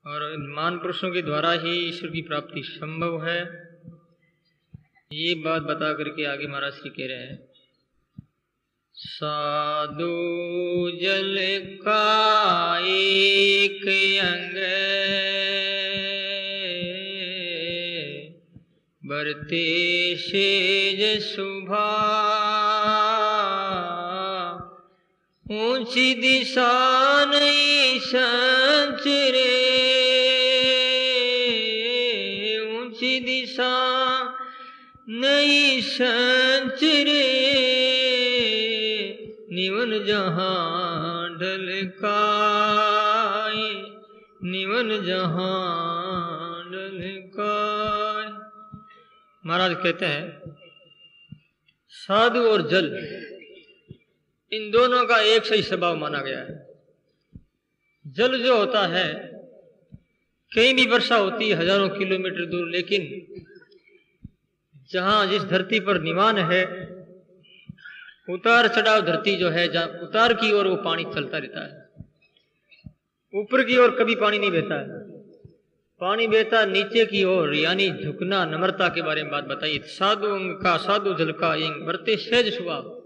और महान पुरुषों के द्वारा ही ईश्वर की प्राप्ति संभव है। ये बात बता करके आगे महाराज श्री कह रहे हैं, साधु जल का एक अंग बरते सेज शुभा, ऊंची दिशा नहीं संचरे, ऊंची दिशा नहीं संचरे, निवन जहां ढलकाए, निवन जहां ढलकाए। महाराज कहते हैं साधु और जल इन दोनों का एक सही स्वभाव माना गया है। जल जो होता है, कहीं भी वर्षा होती है हजारों किलोमीटर दूर, लेकिन जहां जिस धरती पर निवान है, उतार चढ़ाव धरती जो है, जहां उतार की ओर वो पानी चलता रहता है, ऊपर की ओर कभी पानी नहीं बहता है। पानी बहता नीचे की ओर, यानी झुकना, नम्रता के बारे में बात बताई। साधु अंग का साधु जल का इंग बरते सहज स्वभाव,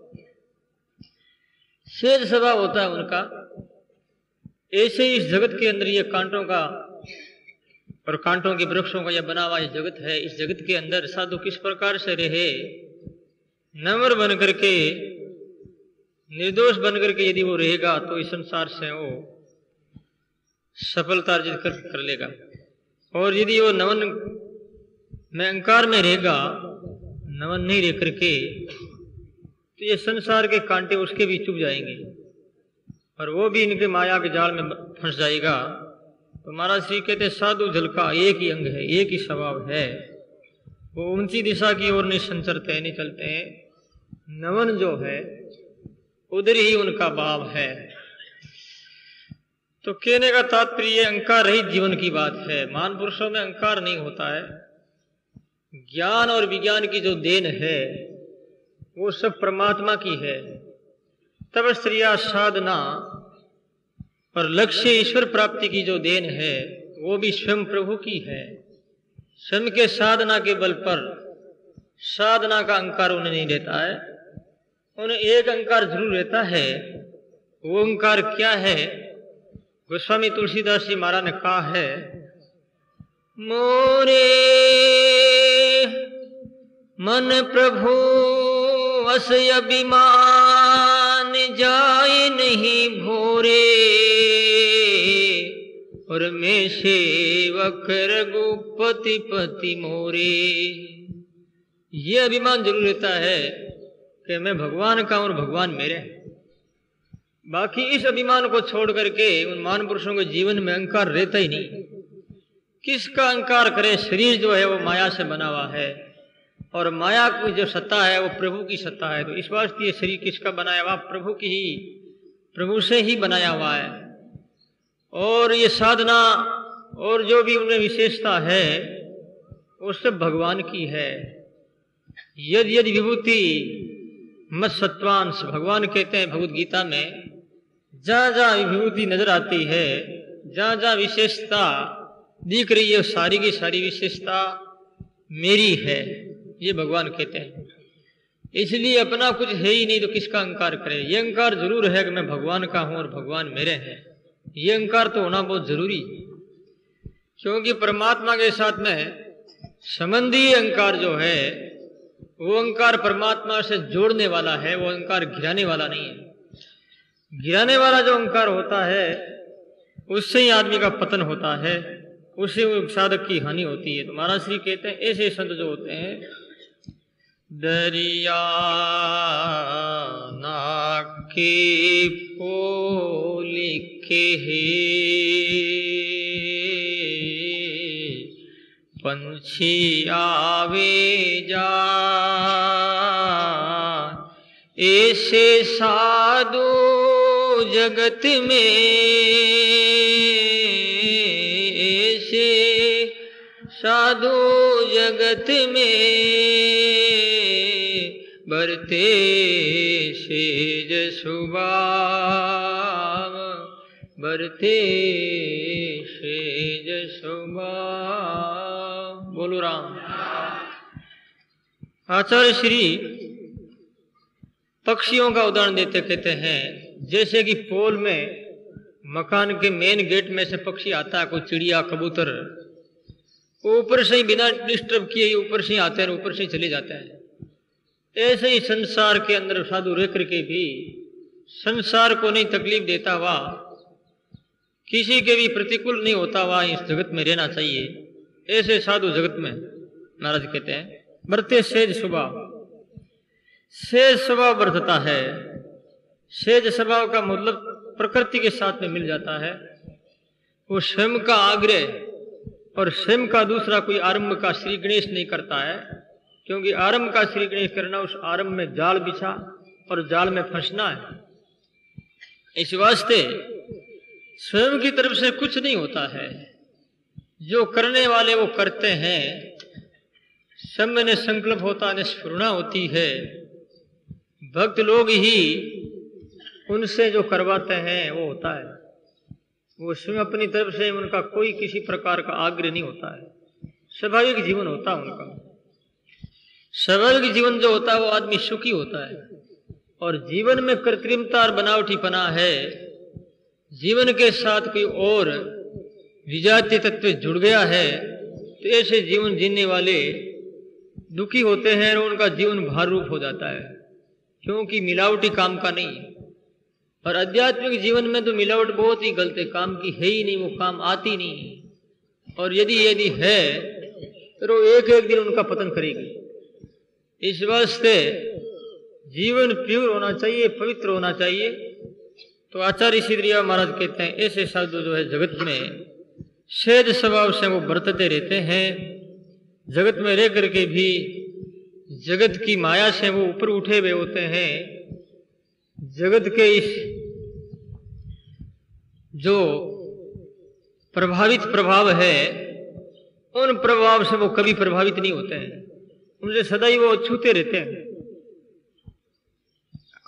सहज स्वभाव होता है उनका। ऐसे इस जगत के अंदर ये कांटों का और कांटों के वृक्षों का यह बना हुआ ये जगत है। इस जगत के अंदर साधु किस प्रकार से रहे, नम्र बन करके, निर्दोष बन करके यदि वो रहेगा तो इस संसार से वो सफलता अर्जित कर लेगा। और यदि वो नमन में अहंकार में रहेगा, नमन नहीं रह करके, तो ये संसार के कांटे उसके भी चुभ जाएंगे और वो भी इनके माया के जाल में फंस जाएगा। तो महाराज श्री कहते साधु जल का एक ही अंग है, एक ही स्वभाव है, वो ऊंची दिशा की ओर नहीं संचरते, नहीं चलते हैं। नमन जो है उधर ही उनका भाव है। तो कहने का तात्पर्य अहंकार रहित जीवन की बात है। महान पुरुषों में अहंकार नहीं होता है। ज्ञान और विज्ञान की जो देन है वो सब परमात्मा की है। तपस्या, साधना और लक्ष्य ईश्वर प्राप्ति की जो देन है वो भी स्वयं प्रभु की है। स्वयं के साधना के बल पर साधना का अहंकार उन्हें नहीं देता है। उन्हें एक अहंकार जरूर रहता है। वो अहंकार क्या है? गोस्वामी तुलसीदास जी महाराज ने कहा है, मोरे मन प्रभु अस अभिमान जाए नहीं भोरे, और मैं सेवक रघुपति पति मोरे। ये अभिमान जरूर रहता है कि मैं भगवान का और भगवान मेरे। बाकी इस अभिमान को छोड़ करके उन महान पुरुषों के जीवन में अहंकार रहता ही नहीं। किसका अहंकार करे? शरीर जो है वो माया से बना हुआ है और माया की जो सत्ता है वो प्रभु की सत्ता है। तो इस वास्ते ये शरीर किसका बनाया हुआ? प्रभु की ही, प्रभु से ही बनाया हुआ है। और ये साधना और जो भी उनमें विशेषता है वो सब भगवान की है। यद यद विभूति मत सत्वांश, भगवान कहते हैं भगवद गीता में, जहां जहां विभूति नजर आती है, जहां जहां विशेषता दिख रही है, सारी की सारी विशेषता मेरी है, ये भगवान कहते हैं। इसलिए अपना कुछ है ही नहीं तो किसका अहंकार करे? ये अहंकार जरूर है कि मैं भगवान का हूं और भगवान मेरे हैं। ये अहंकार तो होना बहुत जरूरी, क्योंकि परमात्मा के साथ में संबंधी अहंकार जो है वो अहंकार परमात्मा से जोड़ने वाला है, वो अहंकार गिराने वाला नहीं है। गिराने वाला जो अहंकार होता है उससे ही आदमी का पतन होता है, उससे साधक की हानि होती है। तो महाराज श्री कहते हैं ऐसे संत जो होते हैं, दरिया नाके पोल के पंछी आवे जा, ऐसे साधु जगत में, ऐसे साधु जगत में बरते सेज सुभाव, बरते सेज शोभा। बोलो राम। आचार्य श्री पक्षियों का उदाहरण देते कहते हैं, जैसे कि पोल में मकान के मेन गेट में से पक्षी आता है, कोई चिड़िया कबूतर, ऊपर से ही बिना डिस्टर्ब किए ही ऊपर से ही आते हैं, ऊपर से ही चले जाते हैं। ऐसे ही संसार के अंदर साधु रह करके भी संसार को नहीं तकलीफ देता हुआ, किसी के भी प्रतिकूल नहीं होता हुआ इस जगत में रहना चाहिए। ऐसे साधु जगत में महाराज कहते हैं बरते सेज स्वभाव। सेज स्वभाव बरतता है। सेज स्वभाव का मतलब प्रकृति के साथ में मिल जाता है। वो स्वयं का आग्रह और स्वयं का दूसरा कोई आरंभ का श्री गणेश नहीं करता है, क्योंकि आरंभ का श्री गणेश करना उस आरंभ में जाल बिछा और जाल में फंसना है। इस वास्ते स्वयं की तरफ से कुछ नहीं होता है, जो करने वाले वो करते हैं। सब में न संकल्प होता न स्फुरणा होती है। भक्त लोग ही उनसे जो करवाते हैं वो होता है। वो स्वयं अपनी तरफ से उनका कोई किसी प्रकार का आग्रह नहीं होता है। स्वाभाविक जीवन होता है उनका। स्वाभाविक जीवन जो होता है वो आदमी सुखी होता है। और जीवन में कृत्रिमता और बनावटीपना है, जीवन के साथ कोई और विजातीय तत्व जुड़ गया है, तो ऐसे जीवन जीने वाले दुखी होते हैं और उनका जीवन भार रूप हो जाता है, क्योंकि मिलावटी काम का नहीं। और आध्यात्मिक जीवन में तो मिलावट बहुत ही गलत है, काम की है ही नहीं, वो काम आती नहीं। और यदि है तो एक एक दिन उनका पतन करेगी। इस वास्ते जीवन प्योर होना चाहिए, पवित्र होना चाहिए। तो आचार्य श्रीधरिया महाराज कहते हैं ऐसे साधु जो है जगत में सेज स्वभाव से वो बरतते रहते हैं। जगत में रह करके भी जगत की माया से वो ऊपर उठे हुए होते हैं। जगत के इस जो प्रभावित प्रभाव है, उन प्रभाव से वो कभी प्रभावित नहीं होते हैं, उनसे सदा ही वो अछूते रहते हैं।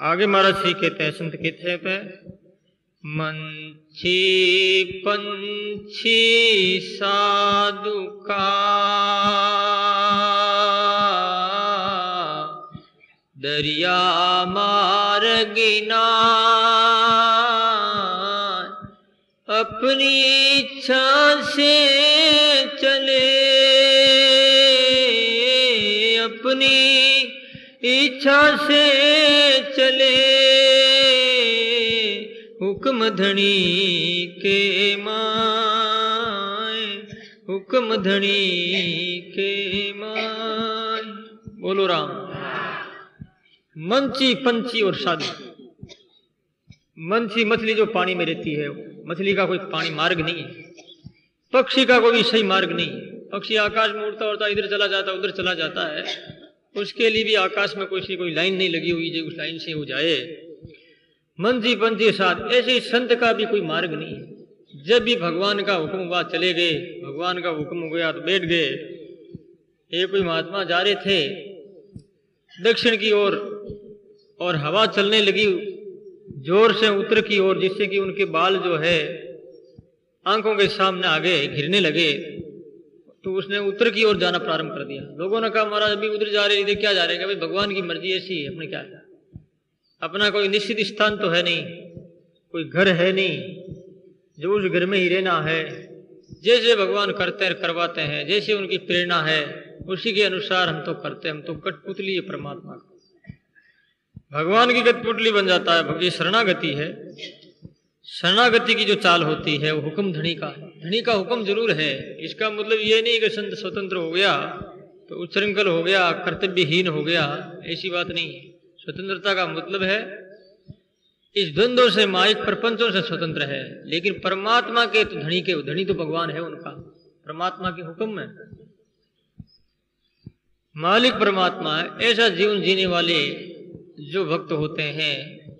आगे महाराज श्री कहते हैं, संत कहते हैं, मंची पंछी साधु का दरिया मार्गिना अपनी इच्छा से चले, अपनी इच्छा से चले, हुक्म धनी के माय, हुक्म धनी के माय। बोलो राम। मंची पंछी और साधु। मंची मछली जो पानी में रहती है, मछली का कोई पानी मार्ग नहीं है, पक्षी का कोई सही मार्ग नहीं। पक्षी आकाश में उड़ता उड़ता इधर चला जाता उधर चला जाता है, उसके लिए भी आकाश में कोई लाइन नहीं लगी हुई जो उस लाइन से हो जाए। मंची पंछी साध, ऐसे संत का भी कोई मार्ग नहीं है। जब भी भगवान का हुक्म हुआ चले गए, भगवान का हुक्म हो गया तो बैठ गए। एक कोई महात्मा जा रहे थे दक्षिण की ओर और हवा चलने लगी जोर से उत्तर की ओर, जिससे कि उनके बाल जो है आंखों के सामने आ गए, घिरने लगे। तो उसने उत्तर की ओर जाना प्रारंभ कर दिया। लोगों ने कहा महाराज अभी उधर जा रहे, इधर क्या जा रहे हैं? भाई भगवान की मर्जी ऐसी है, अपने क्या है, अपना कोई निश्चित स्थान तो है नहीं, कोई घर है नहीं जो उस घर में ही रहना है। जैसे भगवान करते हैं करवाते हैं, जैसे उनकी प्रेरणा है उसी के अनुसार हम तो करते हैं। हम तो कठपुतली है परमात्मा का, भगवान की कठपुतली बन जाता है। भक्ति शरणागति है। शरणागति की जो चाल होती है वो हुक्म धनी का है। धनी का हुक्म जरूर है, इसका मतलब ये नहीं कि संत स्वतंत्र हो गया तो उच्छृंखल हो गया, कर्तव्यहीन हो गया, ऐसी बात नहीं है। स्वतंत्रता का मतलब है इस द्वंद्वों से, माइक प्रपंचों से स्वतंत्र है। लेकिन परमात्मा के तो धनी के धनी तो भगवान है, उनका परमात्मा के हुक्म में मालिक परमात्मा है। ऐसा जीवन जीने वाले जो भक्त होते हैं,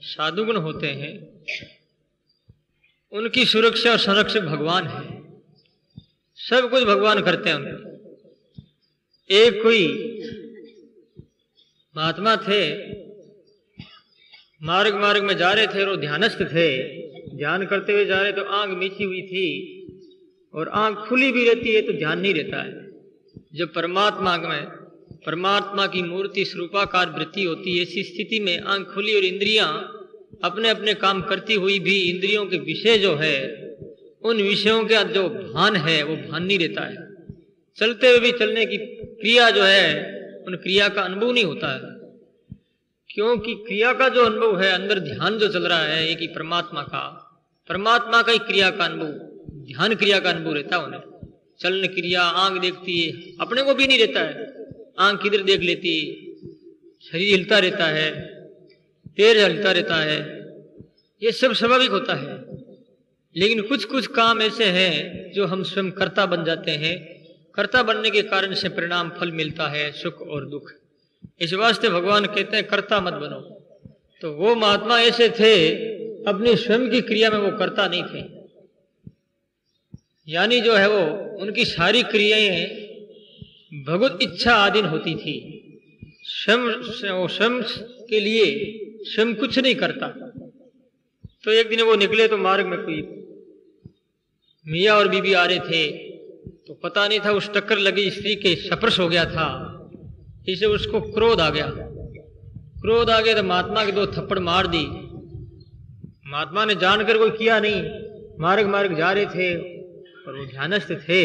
साधुगुण होते हैं, उनकी सुरक्षा और संरक्षक भगवान है। सब कुछ भगवान करते हैं उनके। एक कोई महात्मा थे, मार्ग में जा रहे थे और ध्यानस्थ थे। ध्यान करते हुए जा रहे तो आंख मीची हुई थी और आंख खुली भी रहती है तो ध्यान नहीं रहता है। जब परमात्मा में परमात्मा की मूर्ति स्वरूपाकार वृत्ति होती है, ऐसी स्थिति में आंख खुली और इंद्रियां अपने अपने काम करती हुई भी इंद्रियों के विषय जो है, उन विषयों का जो भान है वो भान नहीं रहता है। चलते हुए भी चलने की क्रिया जो है, उन क्रिया का अनुभव नहीं होता है, क्योंकि क्रिया का जो अनुभव है, अंदर ध्यान जो चल रहा है, एक ही परमात्मा का ही क्रिया का अनुभव, ध्यान क्रिया का अनुभव रहता है उन्हें। चलन क्रिया आंख देखती है, अपने को भी नहीं रहता है, आंख किधर देख लेती, शरीर हिलता रहता है, पैर हिलता रहता है, ये सब स्वाभाविक होता है। लेकिन कुछ कुछ काम ऐसे हैं जो हम स्वयं कर्ता बन जाते हैं, कर्ता बनने के कारण से परिणाम फल मिलता है, सुख और दुख। इस वास्ते भगवान कहते हैं कर्ता मत बनो। तो वो महात्मा ऐसे थे, अपनी स्वयं की क्रिया में वो कर्ता नहीं थे, यानी जो है वो उनकी सारी क्रियाएं भगवत इच्छा अधीन होती थी। स्वयं के लिए स्वयं कुछ नहीं करता। तो एक दिन वो निकले तो मार्ग में कोई मियाँ और बीबी आ रहे थे, तो पता नहीं था उस टक्कर लगी स्त्री के स्पर्श हो गया था, इसे उसको क्रोध आ गया तो महात्मा के 2 थप्पड़ मार दी। महात्मा ने जानकर कोई किया नहीं, मार्ग जा रहे थे और वो ध्यानस्थ थे,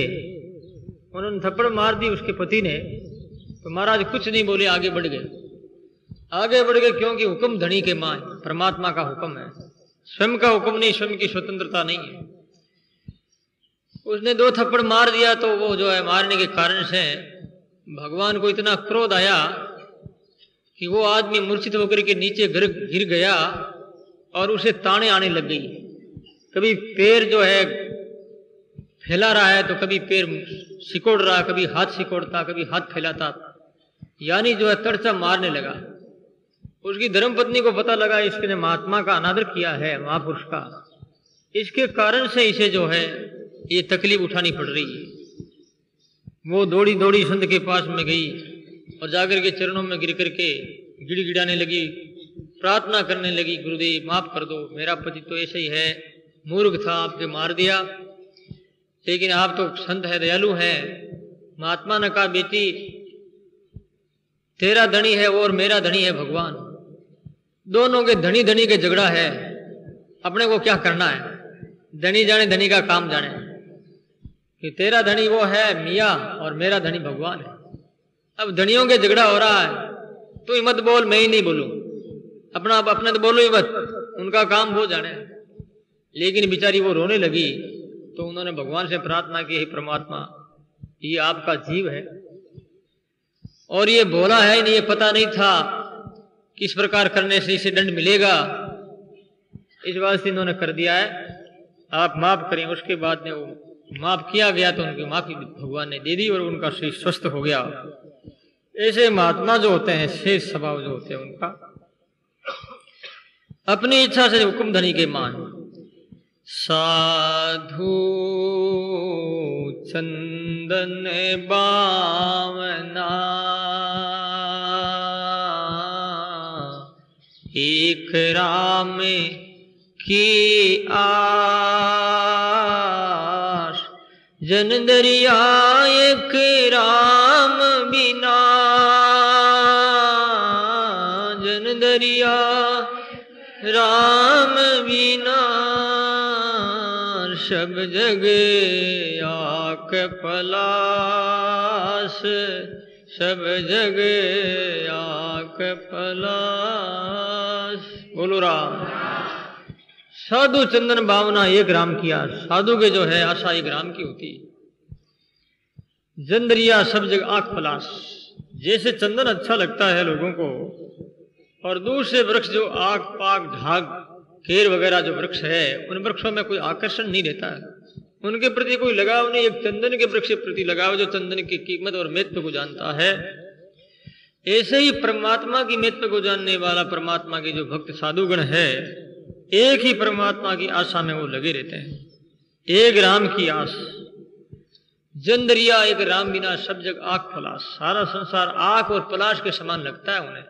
उन्होंने थप्पड़ मार दी उसके पति ने। तो महाराज कुछ नहीं बोले, आगे बढ़ गए, क्योंकि हुक्म धनी के मां, परमात्मा का हुक्म है, स्वयं का हुक्म नहीं, स्वयं की स्वतंत्रता नहीं है। उसने 2 थप्पड़ मार दिया तो वो जो है मारने के कारण से भगवान को इतना क्रोध आया कि वो आदमी मूर्छित होकर के नीचे गिर गया और उसे ताने आने लग गई। कभी पैर जो है फैला रहा है तो कभी पैर सिकोड़ रहा, कभी हाथ सिकोड़ता, कभी हाथ फैलाता, यानी जो है तड़चा मारने लगा। उसकी धर्मपत्नी को पता लगा इसने महात्मा का अनादर किया है, महापुरुष का, इसके कारण से इसे जो है ये तकलीफ उठानी पड़ रही है। वो दौड़ी संत के पास में गई और जाकर के चरणों में गिर करके गिड़गिड़ाने लगी, प्रार्थना करने लगी, गुरुदेव माफ कर दो, मेरा पति तो ऐसे ही है, मूर्ख था, आपके मार दिया, लेकिन आप तो संत है, दयालु है। महात्मा ने कहा बेटी तेरा धनी है वो और मेरा धनी है भगवान, दोनों के धनी के झगड़ा है, अपने को क्या करना है, धनी जाने धनी का काम जाने, कि तेरा धनी वो है मियाँ और मेरा धनी भगवान है। अब धनियों के झगड़ा हो रहा है, तू ही मत बोल, मैं ही नहीं बोलूं, अपने तो बोलो ही मत, उनका काम हो जाने। लेकिन बेचारी वो रोने लगी तो उन्होंने भगवान से प्रार्थना की, हे परमात्मा ये आपका जीव है और ये भोला है, नहीं ये पता नहीं था किस प्रकार करने से इसे दंड मिलेगा, इस वास्ते इन्होंने कर दिया है, आप माफ करें। उसके बाद में वो माफ किया गया तो उनकी माफी भगवान ने दे दी और उनका शरीर स्वस्थ हो गया। ऐसे महात्मा जो होते हैं, शेष स्वभाव जो होते हैं, उनका अपनी इच्छा से हुक्म धनी के मान। साधु चंदन बावना एक राम की आस, जन दरिया एक राम बिना, जन दरिया राम बिना, सब जग आक पलास, सब जग आक पलास। बोलो राम। साधु चंदन भावना एक राम की आस, साधु के जो है आशा एक राम की होती। जंदरिया सब जग आंख पलास, जैसे चंदन अच्छा लगता है लोगों को और दूसरे वृक्ष जो आग पाग ढाग केर वगैरह जो वृक्ष है, उन वृक्षों में कोई आकर्षण नहीं रहता है, उनके प्रति कोई लगाव नहीं। एक चंदन के वृक्ष के प्रति लगाव जो चंदन की कीमत और महत्व को जानता है। ऐसे ही परमात्मा की महत्व को जानने वाला परमात्मा के जो भक्त साधुगण है, एक ही परमात्मा की आशा में वो लगे रहते हैं, एक राम की आस। जंदरिया एक राम बिना सब जग आंख पलाश, सारा संसार आंख और पलाश के समान लगता है उन्हें,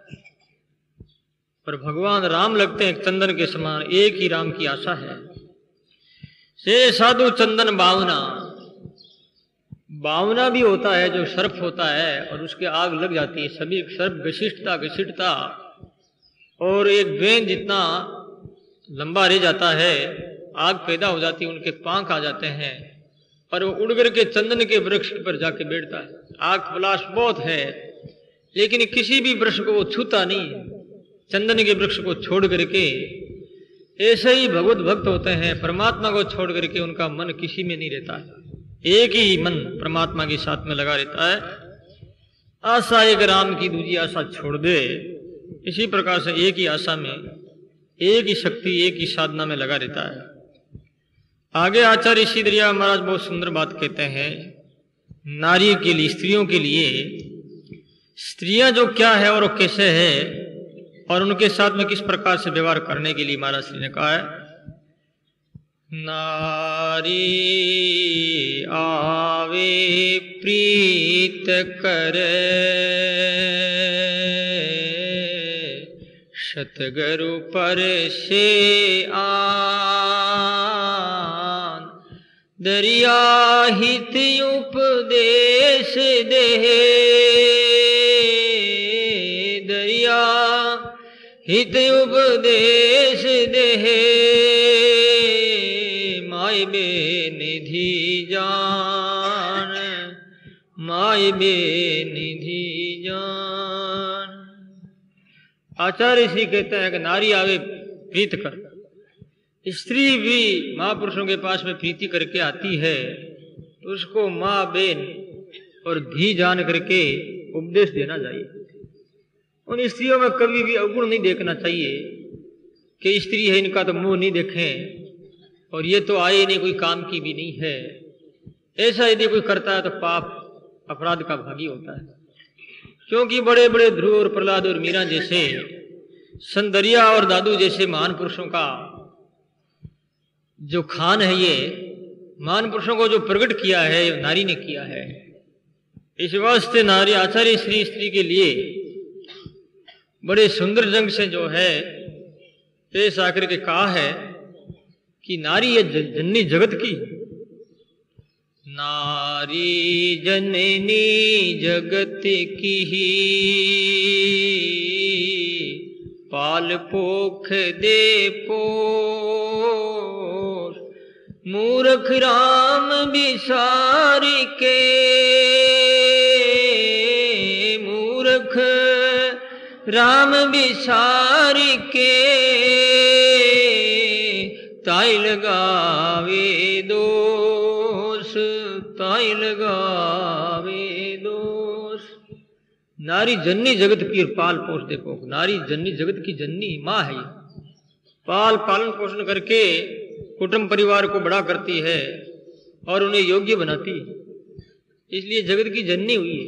पर भगवान राम लगते हैं चंदन के समान, एक ही राम की आशा है। से साधु चंदन बावना, बावना भी होता है जो सर्प होता है और उसके आग लग जाती है, सभी सर्प घसीटता घसीटता और एक गेंद जितना लंबा रह जाता है, आग पैदा हो जाती है, उनके पंख आ जाते हैं और वो उड़ करके चंदन के वृक्ष पर जाके बैठता है। आग पलाश बहुत है लेकिन किसी भी वृक्ष को वो छूता नहीं, चंदन के वृक्ष को छोड़ करके। ऐसे ही भगवत भक्त होते हैं, परमात्मा को छोड़ करके उनका मन किसी में नहीं रहता है, एक ही मन परमात्मा के साथ में लगा रहता है। आशा एक राम की दूसरी आशा छोड़ दे, इसी प्रकार से एक ही आशा में, एक ही शक्ति, एक ही साधना में लगा रहता है। आगे आचार्य सिद्धरिया महाराज बहुत सुंदर बात कहते हैं, नारी के लिए, स्त्रियों के लिए, स्त्रियां जो क्या है और कैसे है और उनके साथ में किस प्रकार से व्यवहार करने के लिए महाराज श्री ने कहा है। नारी आवे प्रीत करे, सतगुरु पर से आन, दरिया हित उपदेश दे, दरिया हित उपदेश दे, माय बेनिधि जान, माय बेनिधि जान। आचार्य श्री कहते हैं कि नारी आवे प्रीत कर, स्त्री भी महापुरुषों के पास में प्रीति करके आती है तो उसको माँ बहन और धी जान करके उपदेश देना चाहिए। उन स्त्रियों में कभी भी अवगुण नहीं देखना चाहिए कि स्त्री है इनका तो मुंह नहीं देखें और ये तो आए नहीं, कोई काम की भी नहीं है। ऐसा यदि कोई करता है तो पाप अपराध का भागी होता है, क्योंकि बड़े बड़े ध्रुव और प्रहलाद और मीरा जैसे, संदरिया और दादू जैसे महान पुरुषों का जो खान है, ये महान पुरुषों को जो प्रकट किया है नारी ने किया है। इस वास्ते नारी, आचार्य श्री स्त्री के लिए बड़े सुंदर ढंग से जो है पेश आकर के कहा है कि नारी है जननी जगत की, नारी जननी जगत की ही, पाल पोख दे पोष, मूर्ख राम बिसार के, मूर्ख राम बिसार के, ताई लगावे दोष, ताई लगावे दोष। नारी जननी जगत की पाल पोष देखो, नारी जननी जगत की जननी माँ है, पाल पालन पोषण करके कुटुंब परिवार को बड़ा करती है और उन्हें योग्य बनाती है, इसलिए जगत की जननी हुई है।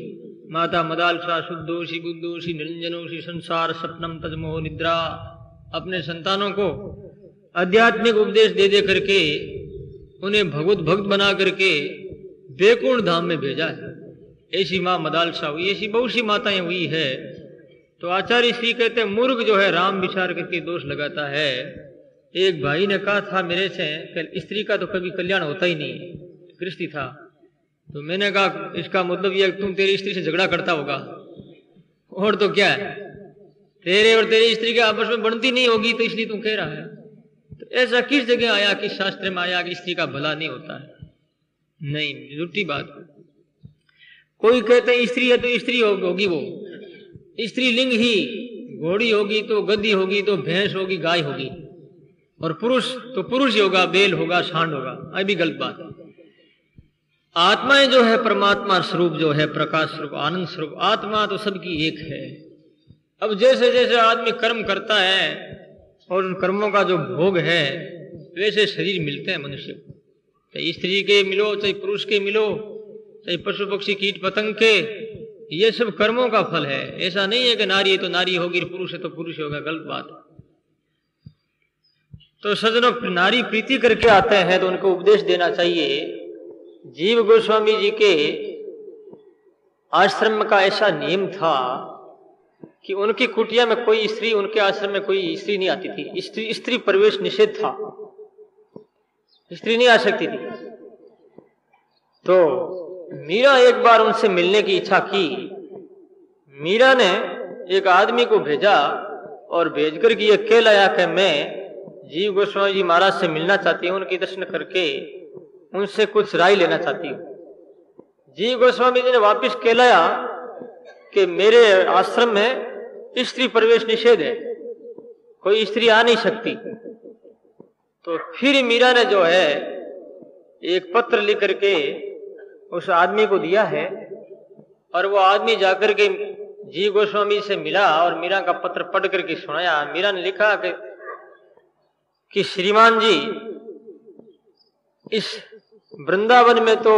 माता मदालसा शुद्धोषी बुद्धोषी निरंजनोषी संसार सपनम तजमोह निद्रा। अपने संतानों को आध्यात्मिक उपदेश दे दे करके उन्हें भगवत भक्त बना करके बैकुंठ धाम में भेजा है। ऐसी माँ मदालसा हुई, ऐसी बहुत सी माताएं हुई है। तो आचार्य श्री कहते हैं मूर्ख जो है राम विचार करके दोष लगाता है। एक भाई ने कहा था मेरे से, स्त्री का तो कभी कल्याण होता ही नहीं, गृहस्थी था। तो मैंने कहा इसका मतलब यह तुम तेरी स्त्री से झगड़ा करता होगा, और तो क्या है, तेरे और तेरी स्त्री के आपस में बनती नहीं होगी तो इसलिए तुम कह रहा है। तो ऐसा किस जगह आया, किस शास्त्र में आया कि स्त्री का भला नहीं होता है? नहीं, झूठी बात। कोई कहते हैं स्त्री है तो स्त्री होगी, वो स्त्री लिंग ही, घोड़ी होगी तो गद्दी होगी तो भैंस होगी, गाय होगी, और पुरुष तो पुरुष ही होगा, बैल होगा, सांड होगा। अभी गलत बात है। आत्माएं जो है परमात्मा स्वरूप जो है, प्रकाश स्वरूप, आनंद स्वरूप, आत्मा तो सबकी एक है। अब जैसे जैसे आदमी कर्म करता है और उन कर्मों का जो भोग है वैसे शरीर मिलते हैं मनुष्य को, चाहे स्त्री के मिलो, चाहे पुरुष के मिलो, चाहे पशु पक्षी कीट पतंग के, ये सब कर्मों का फल है। ऐसा नहीं है कि नारी है तो नारी होगी, पुरुष है तो पुरुष होगा, गलत बात। तो सज्जनों, नारी प्रीति करके आते हैं तो उनको उपदेश देना चाहिए। जीव गोस्वामी जी के आश्रम का ऐसा नियम था कि उनकी कुटिया में कोई स्त्री, उनके आश्रम में कोई स्त्री नहीं आती थी, स्त्री प्रवेश निषेध था। स्त्री नहीं आ सकती थी। तो मीरा एक बार उनसे मिलने की इच्छा की। मीरा ने एक आदमी को भेजा और भेजकर के ये कह लाया कि मैं जीव गोस्वामी जी महाराज से मिलना चाहती हूँ, उनके दर्शन करके उनसे कुछ राय लेना चाहती हूँ। जीव गोस्वामी जी ने वापिस कहलाया कि मेरे आश्रम में स्त्री प्रवेश निषेध है, कोई स्त्री आ नहीं सकती। तो फिर मीरा ने जो है एक पत्र लिख करके उस आदमी को दिया है और वो आदमी जाकर के जीव गोस्वामी से मिला और मीरा का पत्र पढ़ करके सुनाया। मीरा ने लिखा कि श्रीमान जी, इस वृंदावन में तो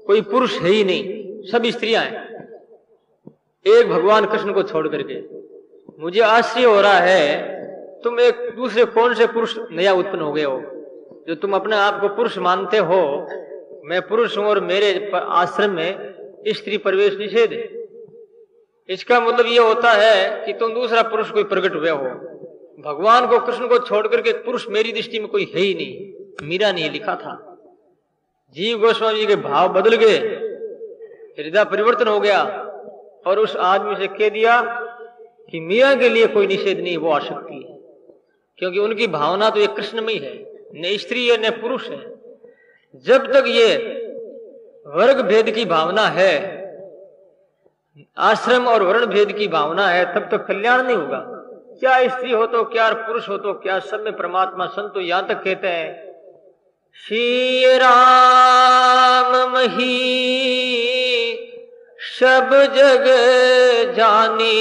कोई पुरुष है ही नहीं, सब स्त्रियां हैं, एक भगवान कृष्ण को छोड़ करके। मुझे आश्चर्य हो रहा है, तुम एक दूसरे कौन से पुरुष नया उत्पन्न हो गए हो जो तुम अपने आप को पुरुष मानते हो। मैं पुरुष हूं और मेरे आश्रम में स्त्री प्रवेश निषेध है। इसका मतलब यह होता है कि तुम दूसरा पुरुष कोई प्रकट हुए हो। भगवान को कृष्ण को छोड़ करके पुरुष मेरी दृष्टि में कोई है ही नहीं। मीरा ने लिखा था। जीव गोस्वामी जी के भाव बदल गए, हृदय परिवर्तन हो गया और उस आदमी से कह दिया कि मीरा के लिए कोई निषेध नहीं, वो आ सकती है, क्योंकि उनकी भावना तो ये कृष्णमय है, न स्त्री है न पुरुष है। जब तक ये वर्ग भेद की भावना है, आश्रम और वर्ण भेद की भावना है, तब तक कल्याण नहीं होगा। क्या स्त्री हो तो क्या, पुरुष हो तो क्या, सब में परमात्मा संत तो यहां तक कहते हैं श्री राम मही सब जग जानी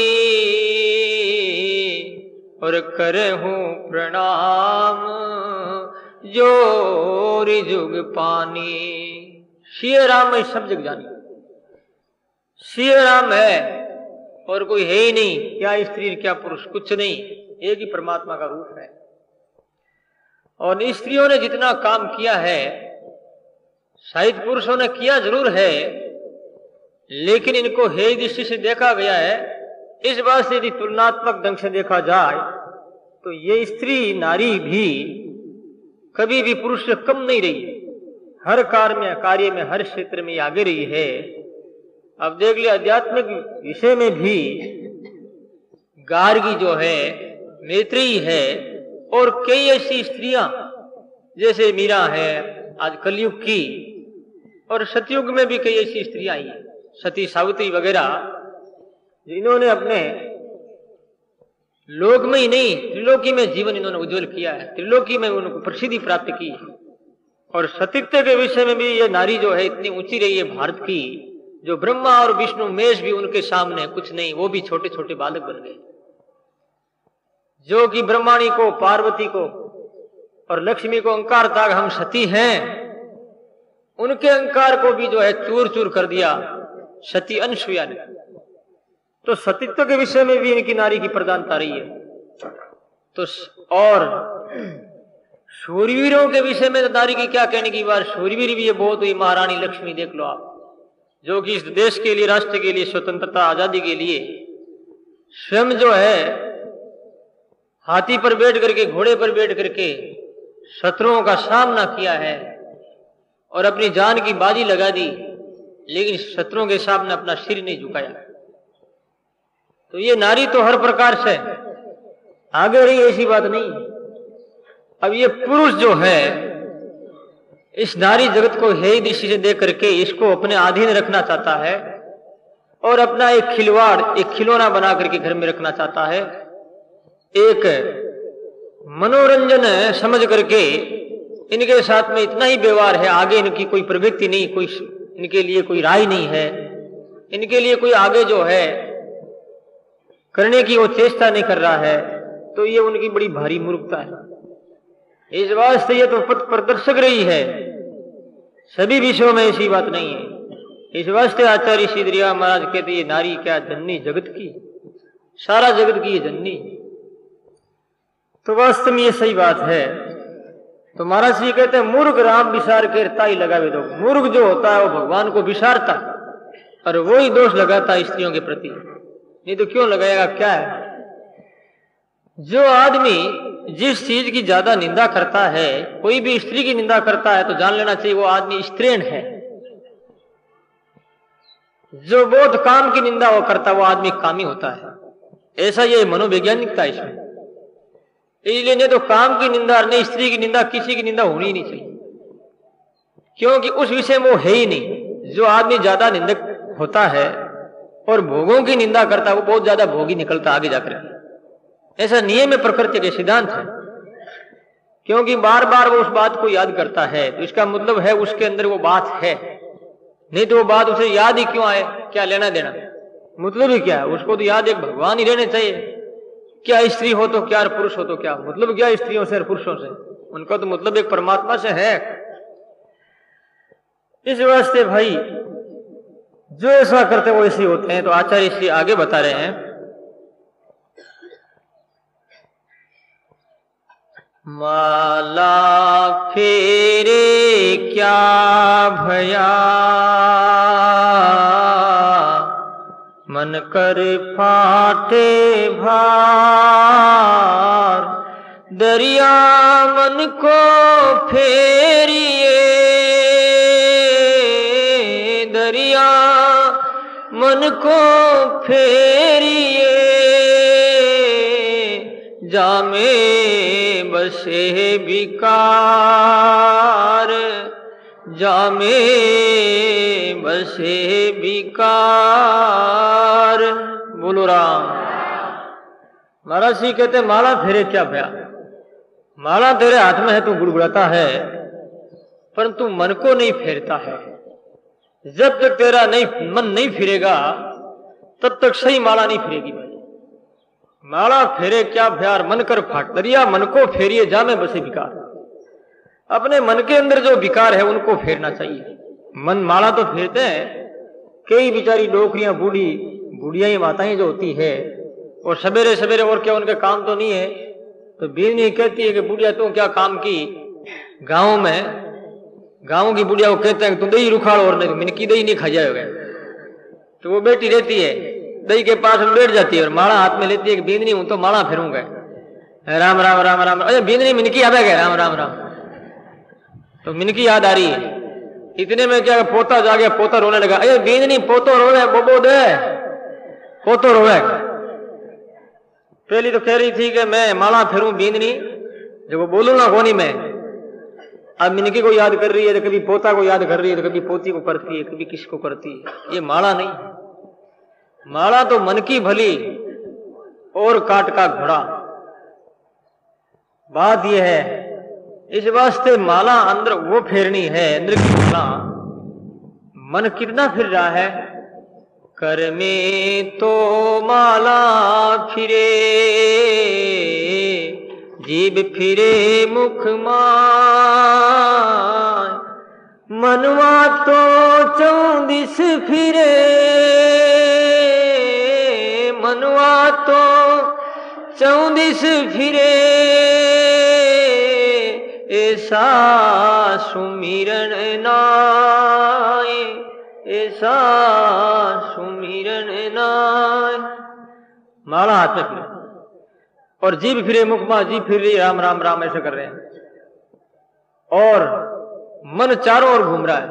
और करहूं प्रणाम जो जुग पानी। श्री राम में सब जग जानी, श्री राम है और कोई है ही नहीं, क्या स्त्री क्या पुरुष, कुछ नहीं, एक ही परमात्मा का रूप है। और स्त्रियों ने जितना काम किया है शायद पुरुषों ने किया जरूर है, लेकिन इनको हे दृष्टि से देखा गया है। इस बात से यदि तुलनात्मक ढंग से देखा जाए तो ये स्त्री नारी भी कभी भी पुरुष से कम नहीं रही, हर कार्य में हर क्षेत्र में आगे रही है। अब देख लिया, आध्यात्मिक विषय में भी गार्गी जो है, मैत्रेयी है और कई ऐसी स्त्रियां जैसे मीरा है आज कलयुग की, और सतयुग में भी कई ऐसी स्त्रियां आई हैं, सती सावित्री वगैरह, जिन्होंने अपने लोक में ही नहीं त्रिलोकी में जीवन इन्होंने उज्जवल किया है, त्रिलोकी में उनको प्रसिद्धि प्राप्त की है। और सतीत्व के विषय में भी ये नारी जो है इतनी ऊंची रही है भारत की, जो ब्रह्मा और विष्णु महेश भी उनके सामने कुछ नहीं, वो भी छोटे छोटे बालक बन गए। जो कि ब्रह्माणी को, पार्वती को और लक्ष्मी को अहंकार था हम सती हैं, उनके अहंकार को भी जो है चूर चूर कर दिया सती अनसुया ने। तो सतीत्व के विषय में भी इनकी नारी की प्रधानता रही है। तो और शूरवीरों के विषय में तो नारी की क्या कहने की बात, शूरवीर भी ये बहुत हुई। महारानी लक्ष्मी देख लो आप, जो कि इस देश के लिए, राष्ट्र के लिए, स्वतंत्रता आजादी के लिए स्वयं जो है हाथी पर बैठ करके, घोड़े पर बैठ करके शत्रुओं का सामना किया है और अपनी जान की बाजी लगा दी, लेकिन शत्रुओं के सामने अपना सिर नहीं झुकाया। तो ये नारी तो हर प्रकार से आगे रही, ऐसी बात नहीं। अब ये पुरुष जो है इस नारी जगत को हे दृष्टि से देख करके इसको अपने अधीन रखना चाहता है और अपना एक खिलवाड़, एक खिलौना बना करके घर में रखना चाहता है, एक मनोरंजन समझ करके इनके साथ में इतना ही व्यवहार है, आगे इनकी कोई प्रवृत्ति नहीं, कोई इनके लिए कोई राय नहीं है, इनके लिए कोई आगे जो है करने की वो चेष्टा नहीं कर रहा है। तो ये उनकी बड़ी भारी मूर्खता है। इस वास्ते ये तो पथ प्रदर्शक रही है, सभी विषयों में ऐसी बात नहीं है। इस वास्ते आचार्य श्रीधरिया महाराज कहते ये नारी क्या जननी जगत की, सारा जगत की ये जननी। तो वास्तव में ये सही बात है। तो महाराज जी कहते हैं मूर्ख राम विसार के ताई लगावे दो। मूर्ख जो होता है वो भगवान को विसारता और वही दोष लगाता है स्त्रियों के प्रति, नहीं तो क्यों लगाएगा, क्या है। जो आदमी जिस चीज की ज्यादा निंदा करता है, कोई भी स्त्री की निंदा करता है, तो जान लेना चाहिए वो आदमी स्त्रीण है। जो बहुत काम की निंदा वो करता वो आदमी कामी होता है। ऐसा ये मनोवैज्ञानिकता इसमें। इसलिए नहीं तो काम की निंदा, नहीं स्त्री की निंदा, किसी की निंदा होनी ही नहीं चाहिए, क्योंकि उस विषय में वो है ही नहीं। जो आदमी ज्यादा निंदक होता है और भोगों की निंदा करता है वो बहुत ज्यादा भोगी निकलता आगे जाकर। ऐसा नियम है, प्रकृति के सिद्धांत है। क्योंकि बार बार वो उस बात को याद करता है, तो इसका मतलब है उसके अंदर वो बात है। नहीं तो वो बात उसे याद ही क्यों आए, क्या लेना देना, मतलब ही क्या है। उसको तो याद एक भगवान ही रहने चाहिए। क्या स्त्री हो तो क्या, पुरुष हो तो क्या, मतलब क्या स्त्रियों से और पुरुषों से, उनका तो मतलब एक परमात्मा से है। इस वास्ते भाई जो ऐसा करते वो ऐसे होते हैं। तो आचार्य श्री आगे बता रहे हैं, माला फेरे क्या भया, मन कर फाटे भार, दरिया मन को फेरिए, दरिया मन को फेरिए, जामे बसे बिकार, जामे बसे बिकार। बोलो राम। महाराज जी कहते माला फेरे क्या भया, माला तेरे हाथ में है, तू गुड़गुड़ाता है परंतु मन को नहीं फेरता है। जब तक तेरा मन नहीं फिरेगा तब तक सही माला नहीं फिरेगी भाई। माला फेरे क्या भयार, मन कर फाट, दरिया मन को फेरिए, जामे बसे विकार। अपने मन के अंदर जो विकार है उनको फेरना चाहिए। मन माला तो फेरते हैं, कई बेचारी डोकरियां बूढ़ी बुढ़िया माताएं जो होती है, और सवेरे सवेरे और क्या उनके काम तो नहीं है, तो बीवी कहती है कि बुढ़िया तू क्या काम की। गाँव में गाँव की बुढ़िया को कहते हैं तू दही रुखाड़ और नहीं मिनकी दही नहीं खा जाओगे, तो वो बैठी रहती है दही के पास में बैठ जाती है और माला हाथ में लेती है कि बींदनी हूं तो माला फेरूंगा। राम राम राम राम, अरे बींदनी मिनकी आवे गए, राम राम राम। तो मिनकी याद आ रही है। इतने में क्या पोता जा गया, पोता रोने लगा, अरे बींदनी पोतो रोवे, बोबो दे पोतो रोवे। पहली तो कह रही थी कि मैं माला फेरूं बींदनी, जब वो बोलू ना कोनी मैं। अब मिनकी को याद कर रही है, तो कभी पोता को याद कर रही है, तो कभी पोती को करती है, कभी किसको करती है। ये माला नहीं, माला तो मन की भली और काट का घोड़ा। बात यह है, इस वास्ते माला अंदर वो फेरनी है, अंदर की माला। मन कितना फिर रहा है, कर में तो माला फिरे, जीभ फिरे मुख माय, मनवा तो चौदिस फिरे, मनवा तो चौदिस फिरे, ऐसा सुमिरन नाय, ऐसा सुमिरन नाय। माला हाथ में फिरे और जीभ फिरे मुख मां, जीभ फिर रही राम राम राम ऐसे कर रहे हैं, और मन चारों ओर घूम रहा है।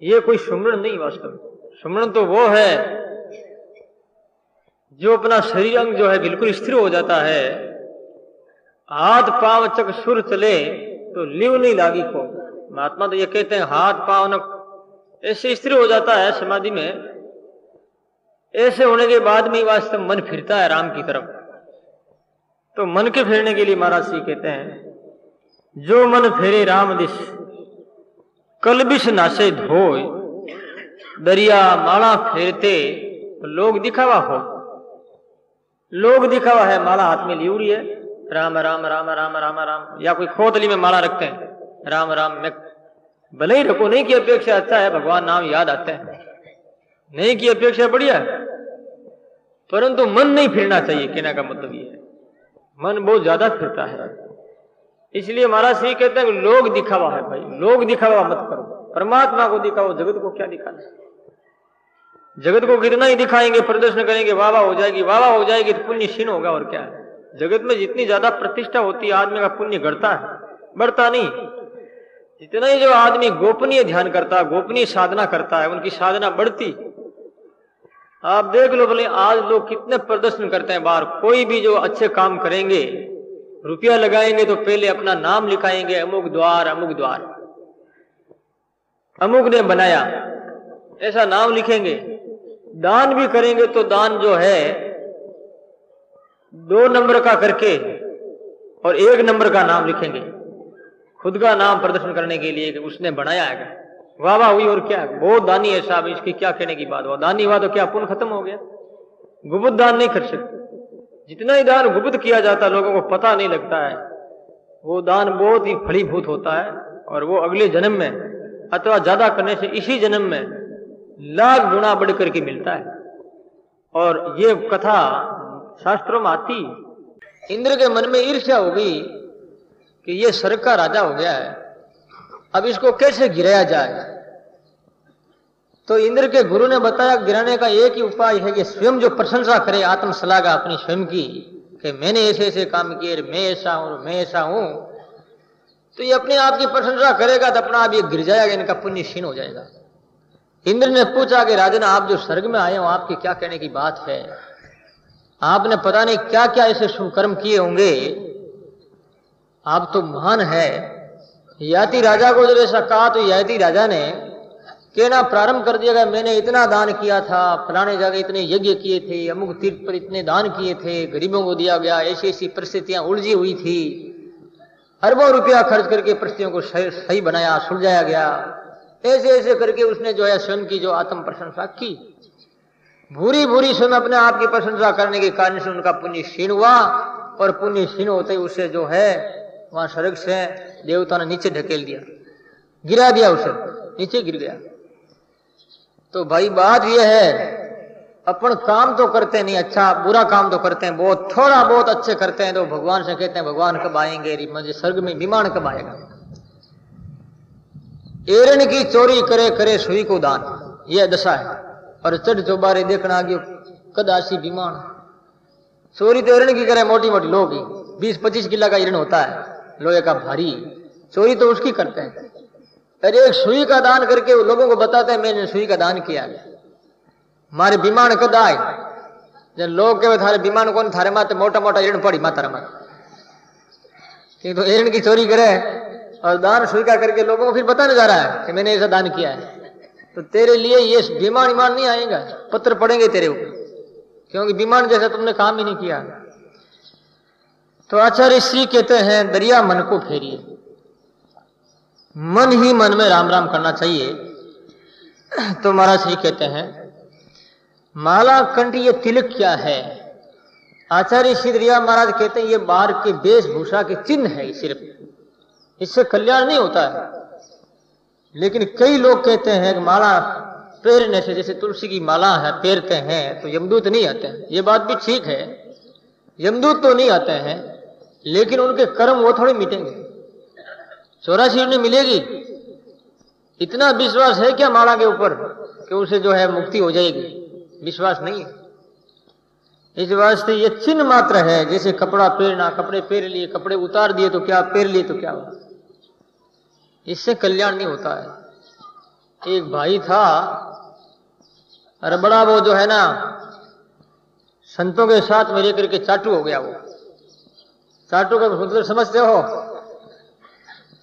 ये कोई सुमरन नहीं, वास्तव में सुमरन तो वो है जो अपना शरीर अंग जो है बिल्कुल स्थिर हो जाता है। हाथ पांव चक सुर चले तो लिव नहीं लागी को। महात्मा तो ये कहते हैं हाथ पांव न ऐसे स्थिर हो जाता है समाधि में। ऐसे होने के बाद में वास्तव मन फिरता है राम की तरफ। तो मन के फिरने के लिए महाराज जी कहते हैं, जो मन फेरे राम दिश, कलबिश नासे धोय, दरिया माला फेरते लोग दिखावा हो। लोग दिखावा है, माला हाथ में लिउड़ी है, राम राम राम राम राम राम, या कोई खोतली में माला रखते हैं राम राम में। भले ही रखो, नहीं की अपेक्षा अच्छा है, भगवान नाम याद आते हैं, नहीं की अपेक्षा बढ़िया है, परंतु मन नहीं फिरना चाहिए। कहने का मतलब ये है मन बहुत ज्यादा फिरता है। इसलिए महाराज श्री कहते हैं लोग दिखावा है भाई, लोग दिखावा मत करो, परमात्मा को दिखाओ। जगत को क्या दिखाना, जगत को कितना ही दिखाएंगे, प्रदर्शन करेंगे, वाह वाह हो जाएगी, वाह वाह हो जाएगी तो पुण्य क्षीण होगा और क्या है। जगत में जितनी ज्यादा प्रतिष्ठा होती है आदमी का पुण्य घटता है, बढ़ता नहीं। जितना ही जो आदमी गोपनीय ध्यान करता है, गोपनीय साधना करता है, उनकी साधना बढ़ती। आप देख लो भले आज लोग कितने प्रदर्शन करते हैं बाहर। कोई भी जो अच्छे काम करेंगे, रुपया लगाएंगे तो पहले अपना नाम लिखाएंगे, अमुक द्वार अमुक ने बनाया, ऐसा नाम लिखेंगे। दान भी करेंगे तो दान जो है 2 नंबर का करके और 1 नंबर का नाम लिखेंगे, खुद का नाम प्रदर्शन करने के लिए कि उसने बनाया है। वाह वाह हुई और क्या, बहुत दानी है साहब, इसकी क्या कहने की बात। हुआ दानी हुआ तो क्या पुण्य खत्म हो गया? गुप्त दान नहीं कर सकते। जितना ही दान गुप्त किया जाता लोगों को पता नहीं लगता है, वो दान बहुत ही फलीभूत होता है और वो अगले जन्म में अथवा ज्यादा करने से इसी जन्म में लाख गुना बढ़ करके मिलता है। और ये कथा शास्त्रों में आती। इंद्र के मन में ईर्ष्या हो गई कि ये स्वर्ग का राजा हो गया है, अब इसको कैसे गिराया जाए। तो इंद्र के गुरु ने बताया गिराने का एक ही उपाय है कि स्वयं जो प्रशंसा करे आत्मश्लाघा अपनी स्वयं की, कि मैंने ऐसे ऐसे काम किए, मैं ऐसा हूं, तो ये अपने आप की प्रशंसा करेगा तो अपना आप ये गिर जाएगा, इनका पुण्य क्षीण हो जाएगा। इंद्र ने पूछा कि राजन आप जो स्वर्ग में आए हो, आपकी क्या कहने की बात है? आपने पता नहीं क्या क्या ऐसे शुभ कर्म किए होंगे, आप तो महान है। याति राजा को जब ऐसा कहा तो याति राजा ने कहना प्रारंभ कर दिया, मैंने इतना दान किया था, फलाने जगह इतने यज्ञ किए थे, अमुक तीर्थ पर इतने दान किए थे, गरीबों को दिया गया, ऐसी ऐसी परिस्थितियां उलझी हुई थी, अरबों रुपया खर्च करके परिस्थितियों को सही बनाया, सुलझाया गया। ऐसे ऐसे करके उसने जो है स्वयं की जो आत्म प्रशंसा की, भूरी भूरी स्वयं अपने आप की प्रशंसा करने के कारण से उनका पुण्य क्षीण हुआ। और पुण्य क्षीण होते ही उसे जो है वहां स्वर्ग से देवता ने नीचे ढकेल दिया, गिरा दिया, उसे नीचे गिर गया। तो भाई बात यह है, अपन काम तो करते नहीं, अच्छा बुरा काम तो करते हैं बहुत, थोड़ा बहुत अच्छे करते हैं तो भगवान से कहते हैं भगवान कब आएंगे, मुझे स्वर्ग में विमान कब आएगा। एरण की चोरी करे करे सुई को दान, यह दशा है। और चढ़ चौबारे देखना आगे कद आसी विमान। चोरी तो एरण की करे, मोटी मोटी लोग की 20-25 किलो का एरण होता है, लोहे का भारी, चोरी तो उसकी करते हैं। अरे एक सुई का दान करके लोगों को बताते हैं मैंने सुई का दान किया है, मारे विमान कद आए। जब लोग के थारे विमान कौन, थारे माते मोटा मोटा एरण पड़ी माता मत, तो एरण की चोरी करे और दान सुई का करके लोगों को फिर बताने जा रहा है कि मैंने ऐसा दान किया है। तो तेरे लिए ये विमान ईमान नहीं आएगा, पत्र पड़ेंगे तेरे ऊपर, क्योंकि विमान जैसा तुमने काम ही नहीं किया। तो आचार्य श्री कहते हैं दरिया मन को फेरिए, मन ही मन में राम राम करना चाहिए। तो महाराज श्री कहते हैं माला कंठ ये तिलक क्या है? आचार्य श्री दरिया महाराज कहते हैं ये बाहर के वेशभूषा के चिन्ह है सिर्फ, इससे कल्याण नहीं होता है। लेकिन कई लोग कहते हैं कि माला पहनने से, जैसे तुलसी की माला है पहनते हैं तो यमदूत नहीं आते हैं, ये बात भी ठीक है, यमदूत तो नहीं आते हैं, लेकिन उनके कर्म वो थोड़े मिटेंगे, 84 ने मिलेगी। इतना विश्वास है क्या माला के ऊपर कि उसे जो है मुक्ति हो जाएगी? विश्वास नहीं है। इस वास्ते ये चिन्ह मात्र है, जैसे कपड़ा पहनना, कपड़े पहन लिए, कपड़े उतार दिए तो क्या, पहन लिए तो क्या हुआ, इससे कल्याण नहीं होता है। एक भाई था, अरे बड़ा वो जो है ना संतों के साथ में लेकर के चाटू हो गया। वो चाटू का मतलब समझते हो?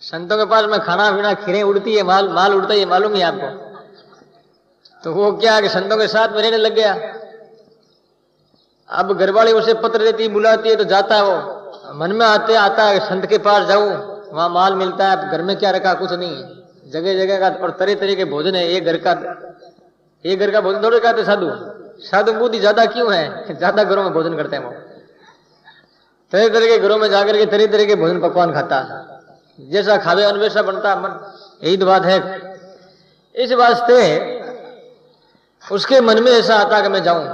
संतों के पास में खाना पीना, खीरें उड़ती है, माल उड़ता है, ये मालूम है आपको। तो वो क्या कि संतों के साथ में रहने लग गया। अब घरवाली उसे पत्र देती, बुलाती है तो जाता है। वो मन में आता है संत के पास जाऊं, वहां माल मिलता है, घर में क्या रखा, कुछ नहीं है, जगह जगह का और तरह तरह के भोजन है। एक घर का भोजन थोड़े खाते साधु बुद्धि ज्यादा क्यों है, ज्यादा घरों में भोजन करते हैं। वो तरह तरह के घरों में जाकर के तरह तरह के भोजन पकवान खाता है, जैसा खावे अनवैसा बनता मन, यही तो बात है। इस वास्ते उसके मन में ऐसा आता कि मैं जाऊं।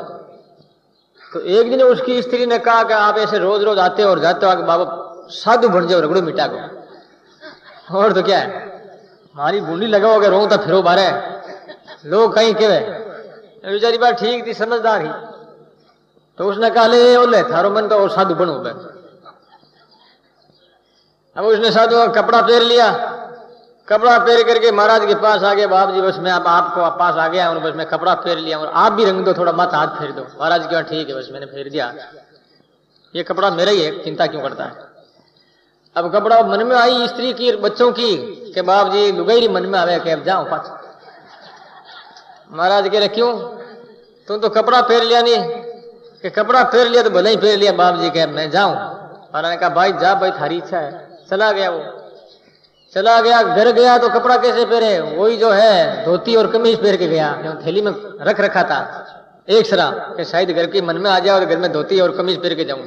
तो एक दिन उसकी स्त्री ने कहा कि आप ऐसे रोज रोज आते हो और जाते हो, बाबा साधु बन जाओ, रगड़ो मिटा को। और तो क्या है, हमारी बूंदी लगाओ अगर रोता फिरो बारे लोग कहीं कहे। बेचारी बात ठीक थी, समझदार ही। तो उसने कहा ले थारो मन तो और साधु बनो। अब उसने साधु का कपड़ा पहन लिया, कपड़ा पहन करके महाराज के पास आ गया, बाप जी बस मैं अब आपको पास आ गया हूं, बस मैं कपड़ा पहन लिया और आप भी रंग दो थोड़ा, मत हाथ फेर दो। महाराज क्या ठीक है, बस मैंने फेर दिया, ये कपड़ा मेरा ही है, चिंता क्यों करता है। अब कपड़ा मन में आई स्त्री की बच्चों की कि बाप जी लुगाई मन में आवे कि अब जाओ पास। महाराज कह रहे क्यों, तुम तो कपड़ा पहन लिया नहीं, कि कपड़ा पहन लिया तो भले ही पहन लिया, बाप जी कह मैं जाऊं। महाराज ने कहा भाई जा भाई थारी इच्छा है। चला गया, वो चला गया, घर गया तो कपड़ा कैसे पहने, वही जो है धोती और कमीज पहन के गया, जो थैली में रख रखा था एक सरा, कि शायद घर के मन में आ जाए और घर में धोती और कमीज पहन के जाऊं।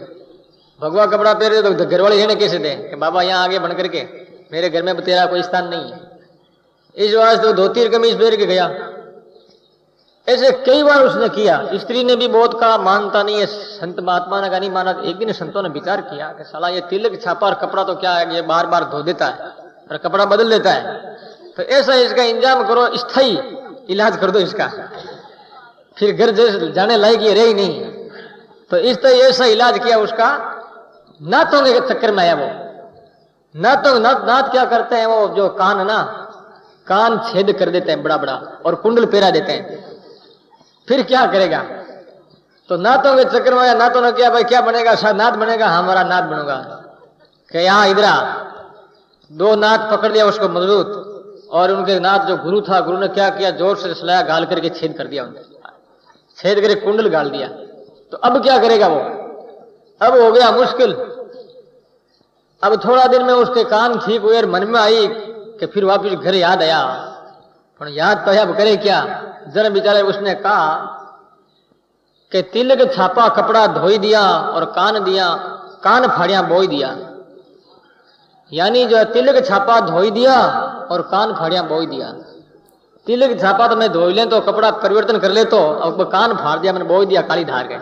भगवा कपड़ा पहन दे तो घर वाले रहने कैसे दें कि बाबा यहाँ आगे बन करके, मेरे घर में तेरा कोई स्थान नहीं है। इस वास्ते तो धोती और कमीज पहन के गया। ऐसे कई बार उसने किया, स्त्री ने भी बहुत कहा, मानता नहीं है, संत महात्मा ने कहा नहीं माना। एक दिन संतों ने विचार किया कि साला ये तिलक छापा और कपड़ा तो क्या है, ये बार बार धो देता है और कपड़ा बदल देता है, तो ऐसा इसका इंतजाम करो, स्थायी इलाज कर दो इसका, फिर घर जैसे जाने लायक ये रही नहीं। तो इस तरह ऐसा इलाज किया उसका। नातों के चक्कर में आया वो, नात क्या करते हैं, वो जो कान ना, कान छेद कर देते हैं बड़ा बड़ा और कुंडल पहरा देते हैं, फिर क्या करेगा। तो नातों के चक्कर में आया, नातों ने क्या भाई क्या बनेगा, शायद नात बनेगा, हमारा नात बनूंगा, कि यहाँ इधर दो नात पकड़ लिया उसको मजबूत, और उनके नात जो गुरु था, गुरु ने क्या किया, जोर से सलाया गाल करके छेद कर दिया, उन्हें छेद करके कुंडल गाल दिया। तो अब क्या करेगा वो, अब हो गया मुश्किल। अब थोड़ा दिन में उसके कान ठीक हुए और मन में आई कि फिर वापिस घर याद आया, पर याद तो अब करे क्या। जरा बेचारे उसने कहा कि तिलक छापा कपड़ा धोई दिया और कान दिया, कान फाड़िया बोई दिया, यानी जो तिलक छापा धोई दिया और कान फाड़िया बोई दिया। तिलक छापा तो मैं धोई ले तो कपड़ा परिवर्तन कर ले, तो अब कान फाड़ दिया मैंने, बोई दिया, काली धार गए,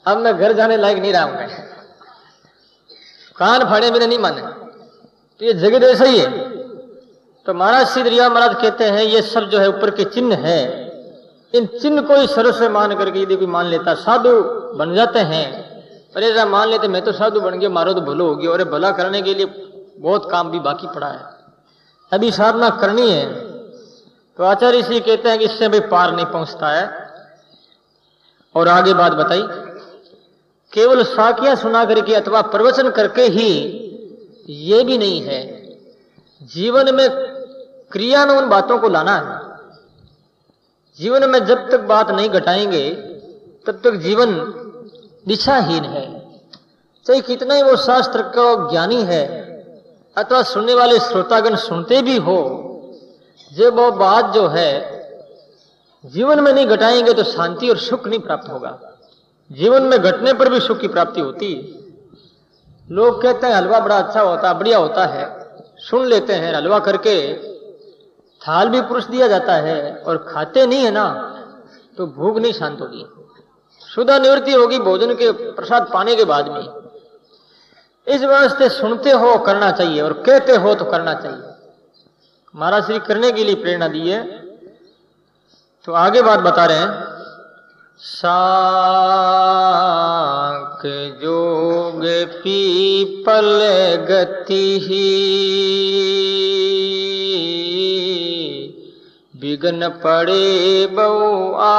अब मैं घर जाने लायक नहीं रहा हूं मैं, कान फाड़े मैंने नहीं माने। तो ये जगत ऐसा ही है। तो महाराज सिद्धरिया महाराज कहते हैं ये सब जो है ऊपर के चिन्ह है, इन चिन्ह को ही सर्वस्व मान करके यदि कोई मान लेता, साधु बन जाते हैं। पर ऐसा मान लेते मैं तो साधु बन गया, मारो तो भलो होगी, और भला करने के लिए बहुत काम भी बाकी पड़ा है, अभी साधना करनी है। तो आचार्य श्री कहते हैं कि इससे भी पार नहीं पहुंचता है। और आगे बात बताई, केवल साखियां सुना करके अथवा प्रवचन करके ही ये भी नहीं है, जीवन में क्रिया में उन बातों को लाना है। जीवन में जब तक बात नहीं घटाएंगे तब तक जीवन दिशाहीन है। चाहे कितना ही वो शास्त्र का ज्ञानी है अथवा सुनने वाले श्रोतागण सुनते भी हो, जब वो बात जो है जीवन में नहीं घटाएंगे तो शांति और सुख नहीं प्राप्त होगा। जीवन में घटने पर भी सुख की प्राप्ति होती है। लोग कहते हैं हलवा बड़ा अच्छा होता है, बढ़िया होता है, सुन लेते हैं, हलवा करके थाल भी पुरुष दिया जाता है और खाते नहीं है ना तो भूख नहीं शांत होगी, शुद्ध निवृत्ति होगी भोजन के प्रसाद पाने के बाद में। इस वास्ते सुनते हो करना चाहिए और कहते हो तो करना चाहिए। महाराज श्री करने के लिए प्रेरणा दी है। तो आगे बात बता रहे हैं, साक जोग पीपल गति ही बिघन पड़े बहु आय,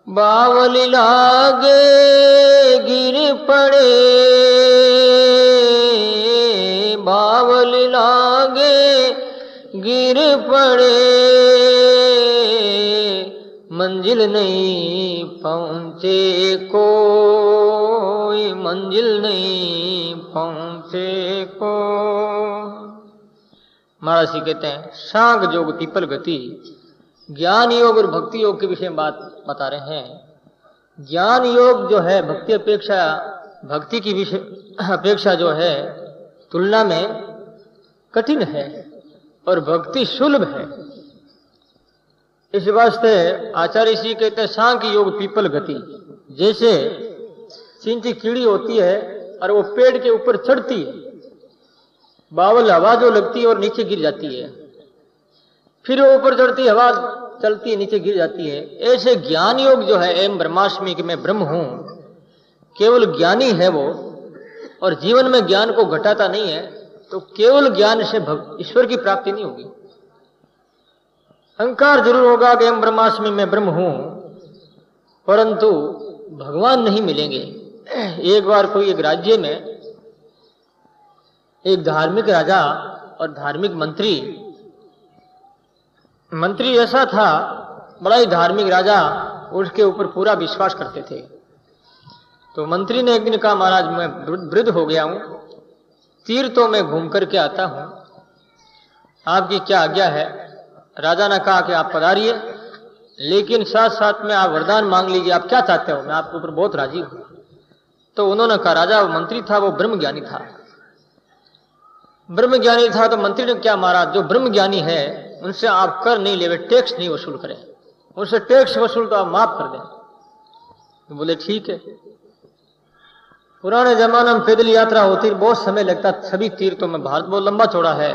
बावली लागे गिर पड़े, बावली लागे गिर पड़े, मंजिल नहीं पहुंचे कोई, मंजिल नहीं पहुंचे को। महाराज जी कहते हैं सांग योग पीपल गति, ज्ञान योग और भक्ति योग के विषय में बात बता रहे हैं। ज्ञान योग जो है भक्ति अपेक्षा, भक्ति की विषय अपेक्षा जो है तुलना में कठिन है और भक्ति सुलभ है। इस वास्ते आचार्य श्री कहते हैं सांख्य योग पीपल गति, जैसे चिंची कीड़ी होती है और वो पेड़ के ऊपर चढ़ती है, बावल हवा जो लगती है और नीचे गिर जाती है, फिर वो ऊपर चढ़ती हवा चलती है नीचे गिर जाती है। ऐसे ज्ञान योग जो है एम ब्रह्मास्मि कि मैं ब्रह्म हूं, केवल ज्ञानी है वो और जीवन में ज्ञान को घटाता नहीं है, तो केवल ज्ञान से ईश्वर की प्राप्ति नहीं होगी। अहंकार जरूर होगा कि हम ब्रह्मास्मि, मैं ब्रह्म हूं, परंतु भगवान नहीं मिलेंगे। एक बार कोई एक राज्य में एक धार्मिक राजा और धार्मिक मंत्री ऐसा था, बड़ा ही धार्मिक राजा, उसके ऊपर पूरा विश्वास करते थे। तो मंत्री ने एक दिन कहा, महाराज मैं वृद्ध हो गया हूं, तीर्थों में घूम करके आता हूं, आपकी क्या आज्ञा है। राजा ने कहा कि आप पधारिए, लेकिन साथ साथ में आप वरदान मांग लीजिए, आप क्या चाहते हो, मैं आपके ऊपर बहुत राजी हूं। तो उन्होंने कहा, राजा वो मंत्री था वो ब्रह्मज्ञानी था। ब्रह्मज्ञानी था तो मंत्री ने क्या, महाराज जो ब्रह्मज्ञानी है उनसे आप कर नहीं लेवे, टैक्स नहीं वसूल करें, उनसे टैक्स वसूल तो आप माफ कर दें। तो बोले ठीक है। पुराने जमाने में पैदल यात्रा होती, बहुत समय लगता सभी तीर्थों में। भारत बहुत लंबा चौड़ा है,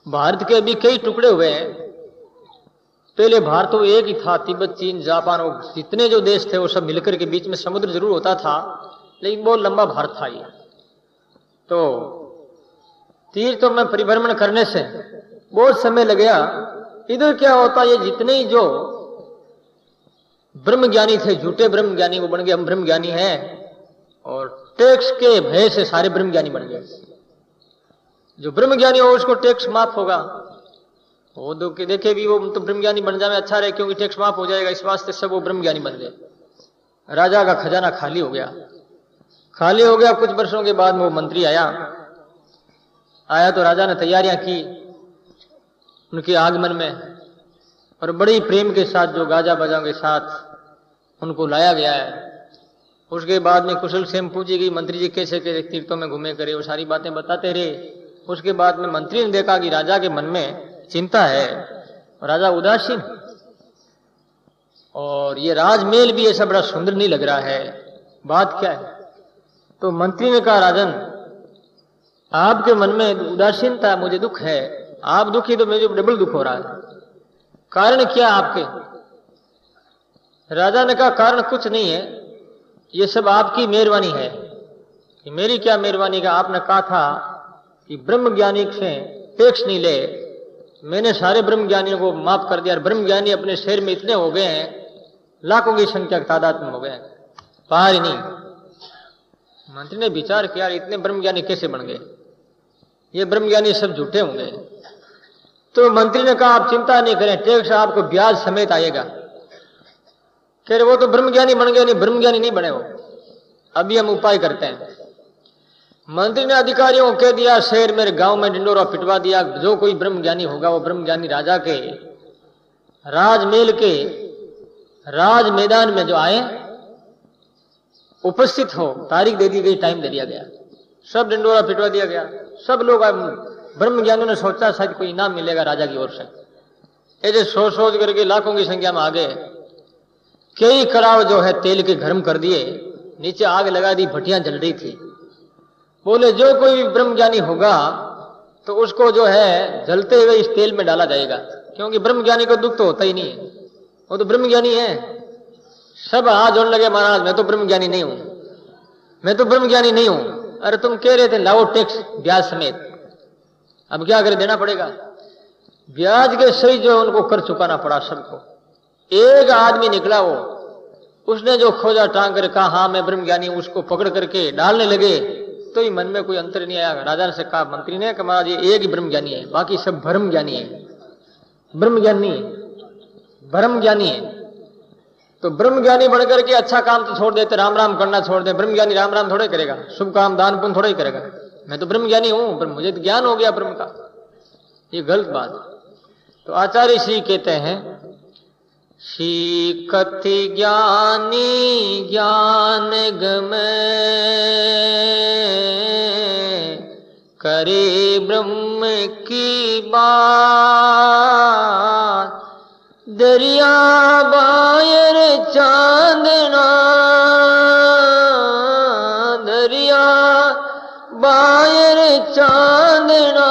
भारत के अभी कई टुकड़े हुए हैं। पहले भारत तो एक ही था, तिब्बत, चीन, जापान, जितने जो देश थे वो सब मिलकर के बीच में समुद्र जरूर होता था, लेकिन बहुत लंबा भारत था ये। तो तीर्थों में परिभ्रमण करने से बहुत समय लग गया। इधर क्या होता, ये जितने ही जो ब्रह्मज्ञानी थे, झूठे ब्रह्मज्ञानी, वो बन गए हम ब्रह्मज्ञानी हैं, और टैक्स के भय से सारे ब्रह्मज्ञानी बन गए। जो ब्रह्मज्ञानी हो उसको टैक्स माफ होगा, वो देखे भी वो तो ब्रह्मज्ञानी बन जाए अच्छा रहे, क्योंकि टैक्स माफ हो जाएगा, इस वास्ते सब वो ब्रह्मज्ञानी बन गए। राजा का खजाना खाली हो गया। कुछ वर्षों के बाद वो मंत्री आया तो राजा ने तैयारियां की उनके आगमन में, और बड़ी प्रेम के साथ जो गाजा बजाओं के साथ उनको लाया गया है। उसके बाद में कुशल क्षेम पूछी गई, मंत्री जी कैसे कैसे तीर्थों में घूमे करे, वो सारी बातें बताते रहे। उसके बाद में मंत्री ने देखा कि राजा के मन में चिंता है, राजा उदासीन, और ये राजमहल भी ऐसा बड़ा सुंदर नहीं लग रहा है, बात क्या है। तो मंत्री ने कहा, राजन आपके मन में उदासीनता, मुझे दुख है, आप दुखी तो मुझे डबल दुख हो रहा है, कारण क्या आपके। राजा ने कहा, कारण कुछ नहीं है, ये सब आपकी मेहरबानी है। कि मेरी क्या मेहरबानी का, आपने कहा था कि ब्रह्मज्ञानी से टैक्स नहीं ले, मैंने सारे ब्रह्मज्ञानियों को माफ कर दिया। ब्रह्मज्ञानी अपने शहर में इतने हो गए हैं, लाखों की संख्या तादाद में हो गए हैं, पार ही नहीं। मंत्री ने विचार किया, इतने ब्रह्मज्ञानी कैसे बन गए, ये ब्रह्मज्ञानी सब झूठे होंगे। तो मंत्री ने कहा, आप चिंता नहीं करें, टैक्स आपको ब्याज समेत आएगा। कह रहे वो तो ब्रह्मज्ञानी बन गए, नहीं ब्रह्मज्ञानी नहीं बने वो, अभी हम उपाय करते हैं। मंत्री ने अधिकारियों को कह दिया, शहर मेरे गांव में डिंडोरा पिटवा दिया, जो कोई ब्रह्मज्ञानी होगा वो ब्रह्मज्ञानी राजा के राजमहल के राज मैदान में जो आए उपस्थित हो, तारीख दे दी गई, टाइम दे दिया गया, सब डिंडोरा पिटवा दिया गया। सब लोग, ब्रह्मज्ञानियों ने सोचा शायद कोई इनाम मिलेगा राजा की ओर से, ऐसे सोच करके लाखों की संख्या में आ गए। कई कड़ाव जो है तेल के गर्म कर दिए, नीचे आग लगा दी, भट्टियां जल रही थी। बोले जो कोई ब्रह्मज्ञानी होगा तो उसको जो है जलते हुए इस तेल में डाला जाएगा, क्योंकि ब्रह्मज्ञानी को दुख तो होता ही नहीं है, वो तो ब्रह्मज्ञानी है। सब हाथ जोड़ने लगे, महाराज मैं तो ब्रह्मज्ञानी नहीं हूं, मैं तो ब्रह्मज्ञानी नहीं हूं। अरे तुम कह रहे थे लाओ टैक्स ब्याज समेत, अब क्या करे, देना पड़ेगा। ब्याज के सही जो उनको कर चुकाना पड़ा सबको। एक आदमी निकला, वो उसने जो खोजा टांग कर कहा हाँ मैं ब्रह्मज्ञानी हूं, उसको पकड़ करके डालने लगे, तो ही मन में कोई अंतर नहीं आया। राजा ने से कहा, मंत्री ने कि महाराज ये एक ही ब्रह्मज्ञानी है, बाकी सब भ्रमज्ञानी है, ब्रह्मज्ञानी है, भ्रमज्ञानी है। तो ब्रह्मज्ञानी बनकर के अच्छा काम तो छोड़ देते, राम राम करना छोड़ दे। ब्रह्मज्ञानी राम राम थोड़े करेगा, शुभ काम दान पुण्य थोड़े ही करेगा। मैं तो ब्रह्मज्ञानी हूं, मुझे तो ज्ञान हो गया ब्रह्म का, ये गलत बात। तो आचार्य श्री कहते हैं, सीखत ज्ञानी ज्ञान गम करे ब्रह्म की बात, दरिया बायर चांदना, दरिया बायर चांदना,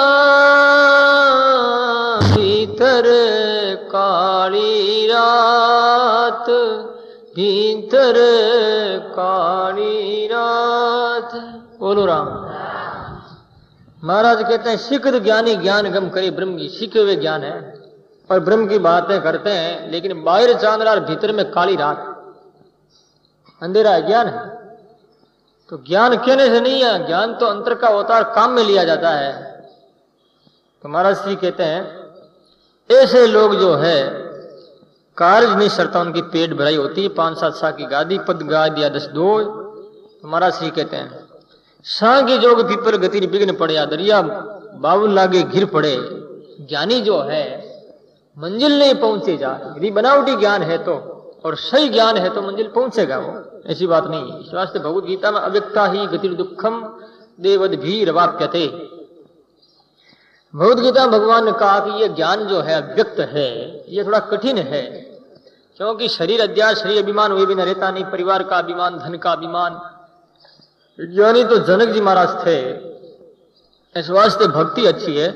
भीतर काली रात भीतर काली रात। बोलो राम। महाराज कहते हैं शिखर ज्ञानी ज्ञान गम करे ब्रह्म की, सीखे हुए ज्ञान है और ब्रह्म की बातें करते हैं, लेकिन बाहर चांद और भीतर में काली रात, अंधेरा है, ज्ञान है। तो ज्ञान कहने से नहीं है, ज्ञान तो अंतर का अवतार काम में लिया जाता है। तो महाराज श्री कहते हैं ऐसे लोग जो है कार्य नहीं सरता, उनकी पेट भराई होती है, 5-7 साल की गादी पद गा दिया 10-2। तो महाराज श्री कहते हैं सांगी जोग पीपर गति बिघ्न पड़े, दरिया बाबुल लागे घिर पड़े। ज्ञानी जो है मंजिल नहीं पहुंचे जा, यदि बनावटी ज्ञान है तो और सही ज्ञान है तो मंजिल पहुंचेगा वो, ऐसी बात नहीं है। इस वास्ते भगवत गीता में अव्यक्ता ही गतिर दुखम देवद भी रवाप्यते। भगवत गीता में भगवान ने कहा कि ये ज्ञान जो है अव्यक्त है, ये थोड़ा कठिन है, क्योंकि शरीर अध्यास शरीर अभिमान हुए बिना रहता नहीं, परिवार का अभिमान, धन का अभिमान। ज्ञानी तो जनक जी महाराज थे, इस वास्ते भक्ति अच्छी है।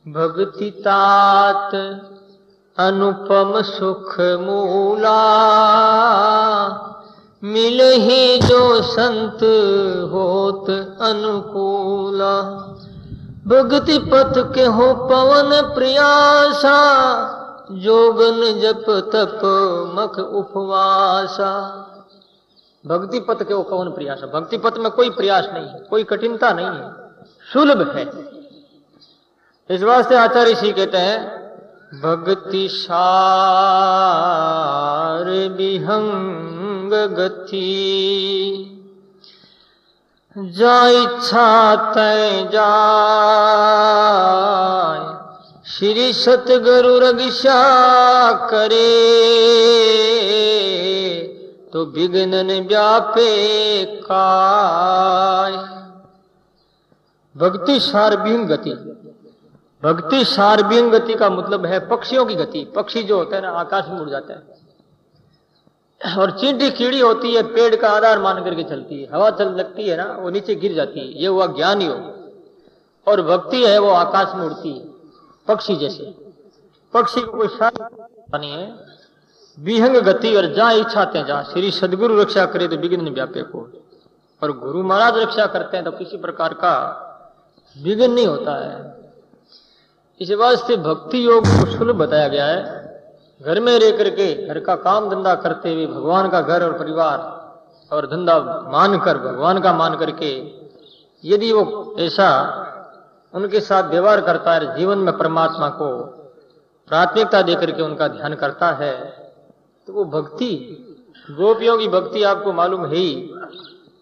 भक्ति तात अनुपम सुख मूला, मिले ही जो संत होत अनुकूला। भक्ति पथ के हो पवन प्रयासा, जोगन जप तप मख उपवासा। भक्ति पथ के वो कौन प्रयास है, भक्ति पथ में कोई प्रयास नहीं है, कोई कठिनता नहीं है, सुलभ है। इस वास्ते आचार्य श्री कहते हैं भक्ति सार विहंग गति, जा इच्छा तय जाय। श्री सतगुरु रक्षा करे, तो विघ्नन व्यापे काय। भक्ति सार्वभीम गति, भक्ति सार्वभीम गति का मतलब है पक्षियों की गति। पक्षी जो होता है ना आकाश में उड़ जाता है, और चींटी कीड़ी होती है पेड़ का आधार मान करके चलती है, हवा चल लगती है ना वो नीचे गिर जाती है, ये हुआ ज्ञान योग। और भक्ति है वो आकाश में उड़ती है पक्षी जैसे। पक्षी को कोई साथ नहीं है, विहंग गति और जा इच्छा ते जा। श्री सदगुरु रक्षा करे तो विघ्न व्यापे को, और गुरु महाराज रक्षा करते हैं तो किसी प्रकार का विघ्न नहीं होता है। इस वास्ते भक्ति योग को सुलभ बताया गया है। घर में रह करके घर का काम धंधा करते हुए भगवान का घर और परिवार और धंधा मानकर भगवान का मान करके यदि वो ऐसा उनके साथ व्यवहार करता है, जीवन में परमात्मा को प्राथमिकता देकर के उनका ध्यान करता है, तो वो भक्ति, गोपियों की भक्ति आपको मालूम है ही।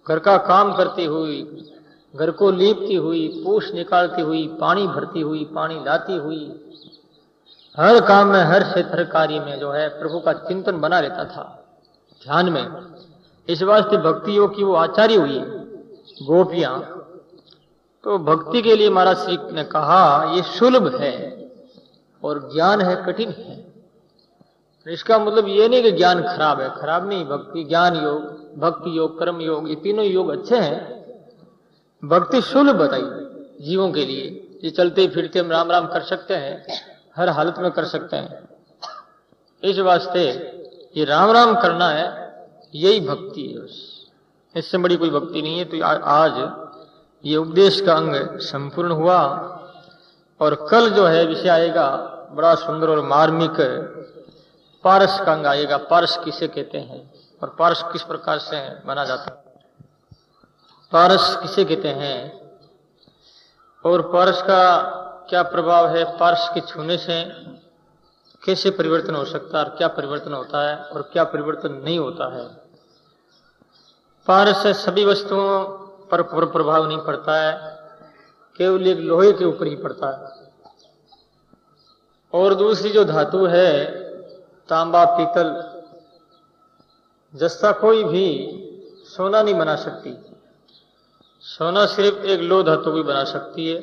घर का काम करती हुई, घर को लीपती हुई, पूछ निकालती हुई, पानी भरती हुई, पानी लाती हुई, हर काम में हर क्षेत्र हर कार्य में जो है प्रभु का चिंतन बना रहता था ध्यान में। इस वास्ते भक्ति योग की वो आचार्य हुई गोपियां। तो भक्ति के लिए महाराज श्री ने कहा ये सुलभ है और ज्ञान है कठिन है। इसका मतलब ये नहीं कि ज्ञान खराब है, खराब नहीं। भक्ति ज्ञान योग, भक्ति योग, कर्म योग, ये तीनों योग अच्छे हैं। भक्ति सुलभ बताई जीवों के लिए, ये चलते फिरते हम राम राम कर सकते हैं, हर हालत में कर सकते हैं। इस वास्ते ये राम राम करना है, यही भक्ति है, इससे बड़ी कोई भक्ति नहीं है। तो आज ये उपदेश का अंग संपूर्ण हुआ, और कल जो है विषय आएगा बड़ा सुंदर और मार्मिक, पारस का अंग आएगा। पारस किसे कहते हैं और पारस किस प्रकार से बना जाता है, पारस किसे कहते हैं और पारस का क्या प्रभाव है, पारस के छूने से कैसे परिवर्तन हो सकता है और क्या परिवर्तन होता है और क्या परिवर्तन नहीं होता है। पारस से सभी वस्तुओं पर प्रभाव नहीं पड़ता है, केवल एक लोहे के ऊपर ही पड़ता है। और दूसरी जो धातु है तांबा पीतल, जस्ता कोई भी सोना नहीं बना सकती। सोना सिर्फ एक लोह धातु भी बना सकती है।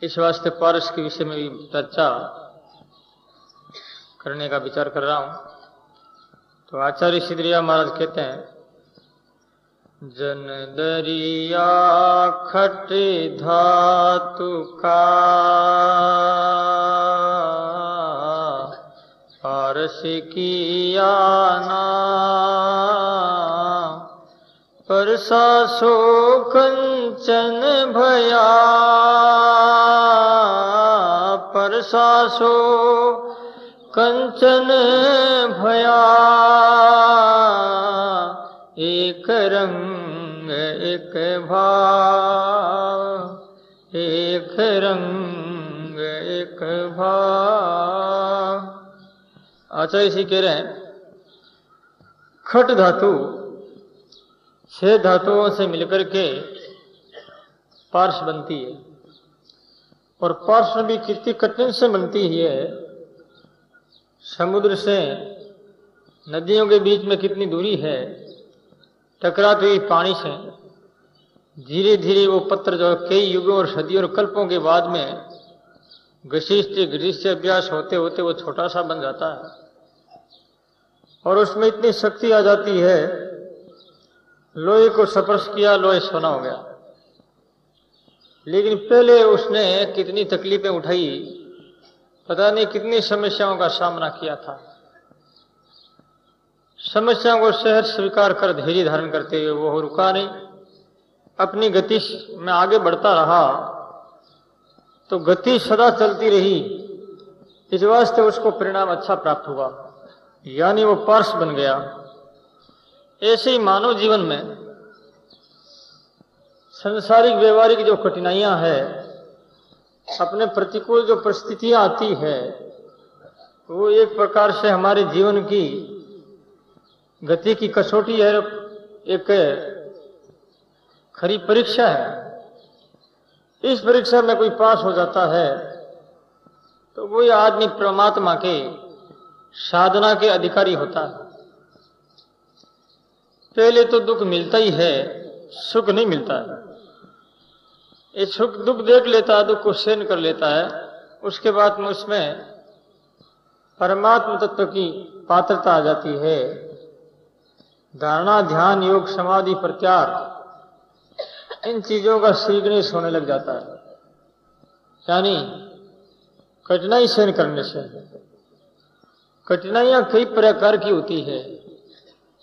इस वास्ते पारस के विषय में भी चर्चा करने का विचार कर रहा हूं। तो आचार्य सिद्धरिया महाराज कहते हैं जन दरिया खट धातु का, पारस पारस किया ना परसा सो कंचन भया, परसा सो कंचन भया, एक रंग एक भाव, एक रंग एक भाव। आचार्य जी कह रहे हैं खट धातु 6 धातुओं से मिलकर के पार्श बनती है, और पार्श भी कितनी कठिन से बनती है। समुद्र से नदियों के बीच में कितनी दूरी है, टकराती हुई पानी से धीरे धीरे वो पत्थर जो कई युगों और सदियों और कल्पों के बाद में घिष्ट अभ्यास होते होते वो छोटा सा बन जाता है, और उसमें इतनी शक्ति आ जाती है, लोहे को स्पर्श किया लोहे सोना हो गया। लेकिन पहले उसने कितनी तकलीफें उठाई, पता नहीं कितनी समस्याओं का सामना किया था। समस्याओं को सहज स्वीकार कर धैर्य धारण करते हुए वो रुका नहीं, अपनी गति में आगे बढ़ता रहा, तो गति सदा चलती रही। इस वास्ते उसको परिणाम अच्छा प्राप्त हुआ, यानी वो पार्श बन गया। ऐसे ही मानव जीवन में संसारिक व्यवहारिक जो कठिनाइयां हैं, अपने प्रतिकूल जो परिस्थितियां आती है, वो एक प्रकार से हमारे जीवन की गति की कसौटी है, एक खरी परीक्षा है। इस परीक्षा में कोई पास हो जाता है तो वही आदमी परमात्मा के साधना के अधिकारी होता है। पहले तो दुख मिलता ही है, सुख नहीं मिलता है। ये सुख दुख देख लेता है, दुख को सहन कर लेता है, उसके बाद में उसमें परमात्मा तत्व की पात्रता आ जाती है। धारणा ध्यान योग समाधि प्रत्यार इन चीजों का सीखनेस होने लग जाता है, यानी कठिनाई सहन करने से। कठिनाइयां कई प्रकार की होती है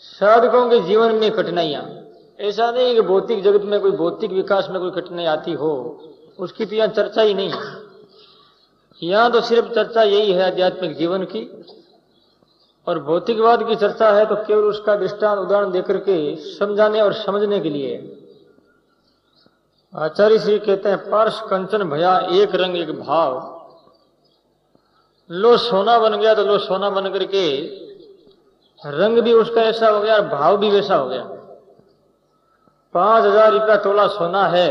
साधकों के जीवन में। कठिनाइयां ऐसा नहीं है कि भौतिक जगत में कोई भौतिक विकास में कोई कठिनाई आती हो, उसकी तो यहाँ चर्चा ही नहीं है। यहाँ तो सिर्फ चर्चा यही है आध्यात्मिक जीवन की, और भौतिकवाद की चर्चा है तो केवल उसका दृष्टांत उदाहरण देकर के समझाने और समझने के लिए। आचार्य श्री कहते हैं पार्श कंचन भया, एक रंग एक भाव। लो सोना बन गया तो लो सोना बन करके रंग भी उसका ऐसा हो गया और भाव भी वैसा हो गया। 5,000 रुपया तोला सोना है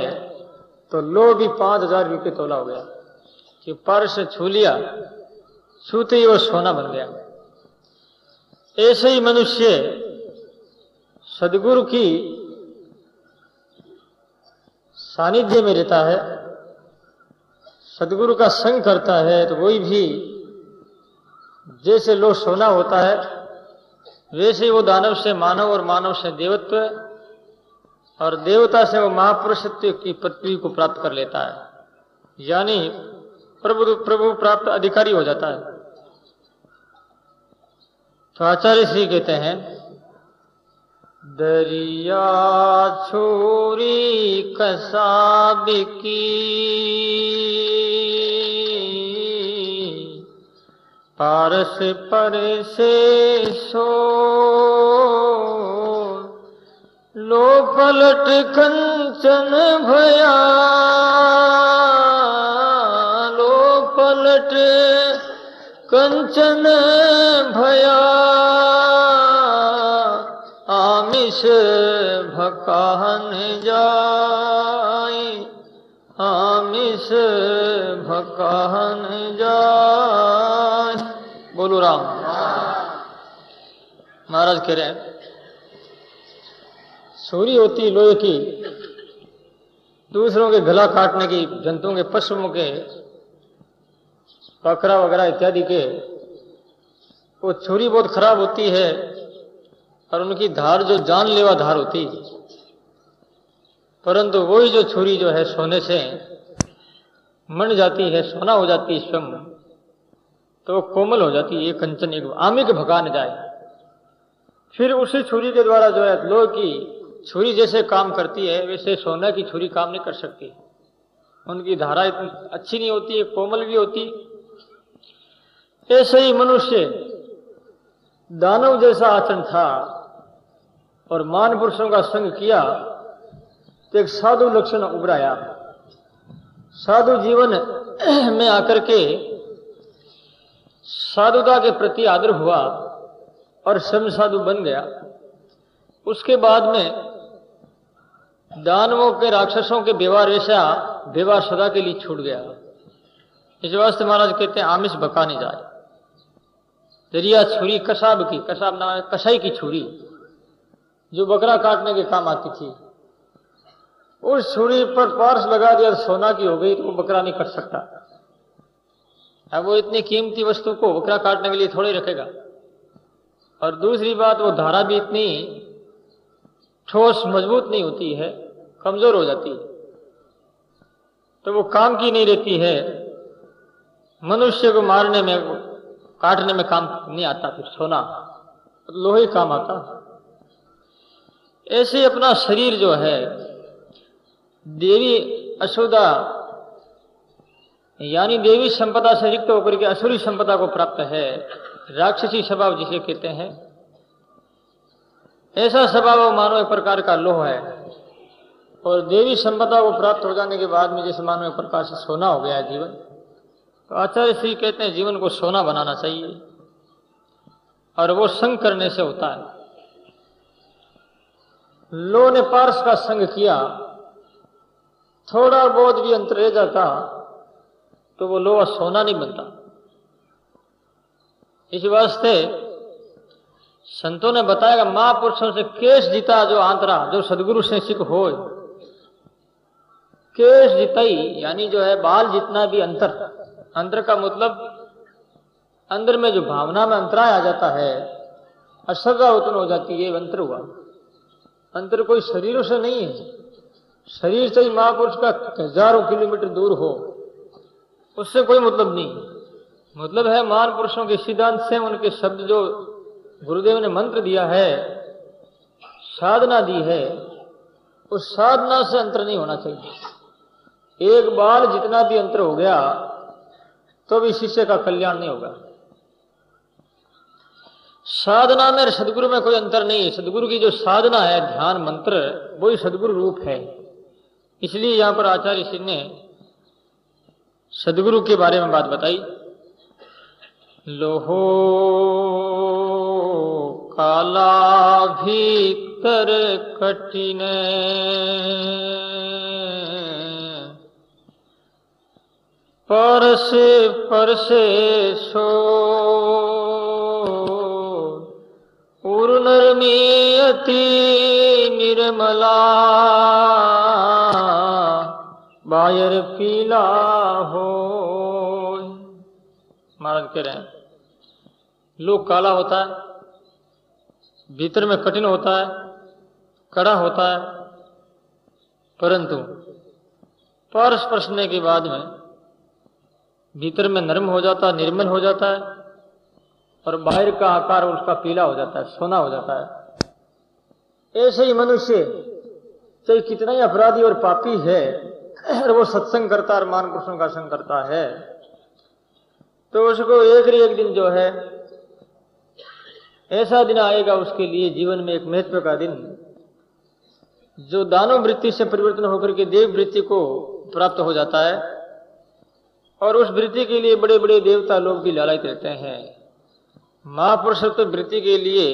तो लो भी 5,000 रुपये तोला हो गया, कि पार्श से छू लिया, छूते ही वो सोना बन गया। ऐसे ही मनुष्य सदगुरु की सानिध्य में रहता है, सदगुरु का संग करता है, तो वही भी जैसे लो सोना होता है वैसे ही वो दानव से मानव और मानव से देवत्व और देवता से वो महापुरुषत्व की पदवी को प्राप्त कर लेता है, यानी प्रभु प्राप्त अधिकारी हो जाता है। तो आचार्य श्री कहते हैं दरिया छोरी कसाब की, पारस पर से सो लो पलट कंचन भया, लो पलट कंचन भया, आमिष भकाहन जाए, आमिष भकाहन जाए। बोलो राम। महाराज कह रहे हैं छुरी होती लोहे की, दूसरों के गला काटने की, जंतुओं के पशुओं के बकरा वगैरह इत्यादि के, वो छुरी बहुत खराब होती है और उनकी धार जो जानलेवा धार होती है। परंतु वही जो छुरी जो है सोने से मन जाती है, सोना हो जाती है स्वयं, तो कोमल हो जाती है, एक कंचन एक आमी के भगा न जाए। फिर उसी छुरी के द्वारा जो है, लोहे की छुरी जैसे काम करती है वैसे सोने की छुरी काम नहीं कर सकती। उनकी धारा इतनी अच्छी नहीं होती है, कोमल भी होती। ऐसे ही मनुष्य दानव जैसा आचरण था और मान पुरुषों का संग किया तो एक साधु लक्षण उभराया। साधु जीवन में आकर के साधुता के प्रति आदर हुआ और स्वयं साधु बन गया। उसके बाद में दानवों के राक्षसों के व्यवहार ऐसा व्यवहार सदा के लिए छूट गया। इस वास्ते महाराज कहते हैं आमिष बका नहीं जाए। दरिया छुरी कसाब की, कसाब नाम कसाई की छुरी जो बकरा काटने के काम आती थी, उस छुरी पर पार्स लगा दिया, सोना की हो गई तो वो बकरा नहीं कट सकता। अब वो इतनी कीमती वस्तु को बकरा काटने के लिए थोड़े रखेगा। और दूसरी बात, वो धारा भी इतनी ठोस मजबूत नहीं होती है, कमजोर हो जाती है, तो वो काम की नहीं रहती है। मनुष्य को मारने में, काटने में काम नहीं आता। फिर सोना लोहे काम आता। ऐसे अपना शरीर जो है देवी अशुदा यानी देवी संपदा से रिक्त होकर के असुरी संपदा को प्राप्त है। राक्षसी स्वभाव जिसे कहते हैं, ऐसा स्वभाव मानो एक प्रकार का लोह है। और देवी संपदा को प्राप्त हो जाने के बाद में जैसे मानो एक प्रकार से सोना हो गया है जीवन, तो आचार्य श्री कहते हैं जीवन को सोना बनाना चाहिए और वो संग करने से होता है। लोह ने पारस का संग किया, थोड़ा बहुत भी अंतर रह जाता तो वो लोहा सोना नहीं बनता। इस वास्ते संतों ने बताया महापुरुषों से केश जीता जो आंतरा, जो सदगुरु से सिख हो। केश जिताई यानी जो है बाल जितना भी अंतर, अंतर का मतलब अंदर में जो भावना में अंतराय आ जाता है, असज्जा उत्पन्न हो जाती है, अंतर हुआ। अंतर कोई शरीरों से नहीं है। शरीर से ही महापुरुष का हजारों किलोमीटर दूर हो, उससे कोई मतलब नहीं। मतलब है महापुरुषों के सिद्धांत से, उनके शब्द जो गुरुदेव ने मंत्र दिया है, साधना दी है, उस साधना से अंतर नहीं होना चाहिए। एक बार जितना भी अंतर हो गया तो भी शिष्य का कल्याण नहीं होगा। साधना में सदगुरु में कोई अंतर नहीं है। सदगुरु की जो साधना है, ध्यान मंत्र, वही सदगुरु रूप है। इसलिए यहां पर आचार्य श्री ने सदगुरु के बारे में बात बताई। लोहो काला भीतर कठिन, परसे परसे सो उर्नर्मी अति निर्मला, बायर पीला हो। महाराज कह रहे हैं लोग काला होता है, भीतर में कठिन होता है, कड़ा होता है, परंतु पारस स्पर्शने के बाद में भीतर में नरम हो जाता है, निर्मल हो जाता है, और बाहर का आकार उसका पीला हो जाता है, सोना हो जाता है। ऐसे ही मनुष्य चाहे कितना ही अपराधी और पापी है, और वो सत्संग करता है, मान पुरुषों का संग करता है, तो उसको एक दिन जो है ऐसा दिन आएगा उसके लिए जीवन में, एक महत्व का दिन, जो दानव वृत्ति से परिवर्तन होकर के देव वृत्ति को प्राप्त हो जाता है। और उस वृत्ति के लिए बड़े बड़े देवता लोग भी लालायित रहते हैं। महापुरुष तो वृत्ति के लिए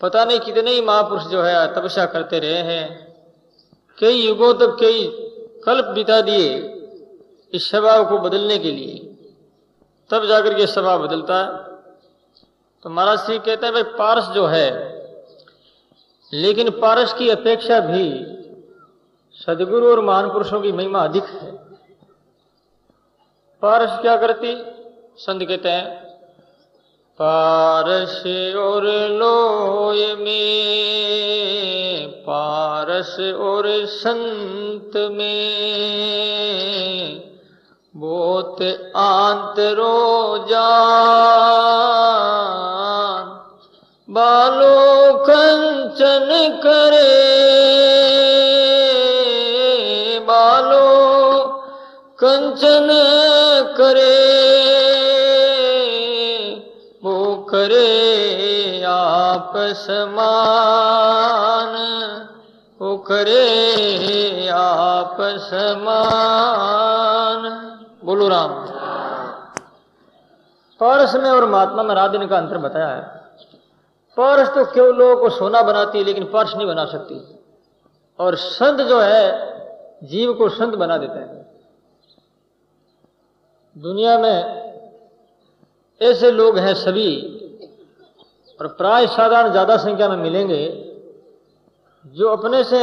पता नहीं कितने ही महापुरुष जो है तपस्या करते रहे हैं, कई युगों तक, कई कल्प बिता दिए इस स्वभाव को बदलने के लिए, तब जाकर के स्वभाव बदलता है। तो महाराज श्री कहते हैं भाई पारस जो है, लेकिन पारस की अपेक्षा भी सदगुरु और महान पुरुषों की महिमा अधिक है। पारस क्या करती, संत कहते हैं पारस और लोय में, पारस और संत में, बहुत आंतरो जान, बालो कंचन करे, बालो कंचन करे, वो करे आप समान, वो करे आप समान। बोलो राम। पारस में और महात्मा में रात दिन का अंतर बताया है। पारस तो केवल लोगों को सोना बनाती है, लेकिन पारस नहीं बना सकती। और संत जो है जीव को संत बना देते हैं। दुनिया में ऐसे लोग हैं सभी, और प्राय साधारण ज्यादा संख्या में मिलेंगे, जो अपने से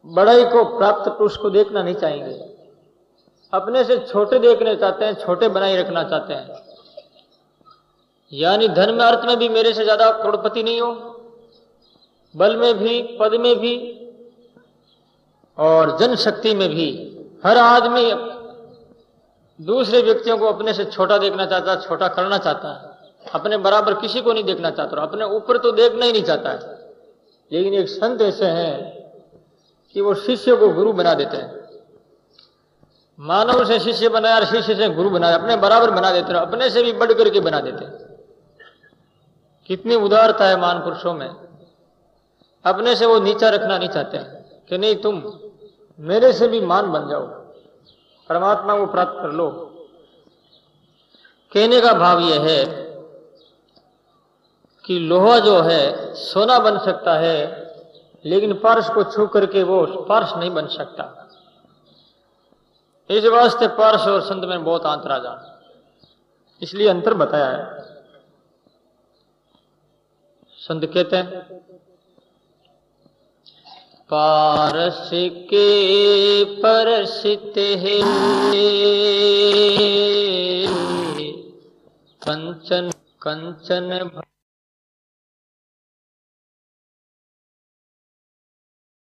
बड़ाई को प्राप्त पुरुष को देखना नहीं चाहेंगे, अपने से छोटे देखने चाहते हैं, छोटे बनाए रखना चाहते हैं। यानी धन में अर्थ में भी मेरे से ज्यादा करोड़पति नहीं हो, बल में भी, पद में भी, और जनशक्ति में भी। हर आदमी दूसरे व्यक्तियों को अपने से छोटा देखना चाहता है, छोटा करना चाहता है, अपने बराबर किसी को नहीं देखना चाहता, अपने ऊपर तो देखना ही नहीं चाहता है। लेकिन एक संत ऐसे हैं कि वो शिष्य को गुरु बना देते हैं। मानव से शिष्य बनाया और शिष्य से गुरु बनाया, अपने बराबर बना देते हैं, अपने से भी बढ़ करके बना देते हैं। कितनी उदारता है महापुरुषों में। अपने से वो नीचा रखना नहीं चाहते कि नहीं तुम मेरे से भी मान बन जाओ, परमात्मा को प्राप्त कर लो। कहने का भाव यह है कि लोहा जो है सोना बन सकता है, लेकिन पारस को छू करके वो पारस नहीं बन सकता। इस वास्ते पारस और संत में बहुत अंतर आ जाता, इसलिए अंतर बताया है। संत कहते हैं पारस के परसित है कंचन कंचन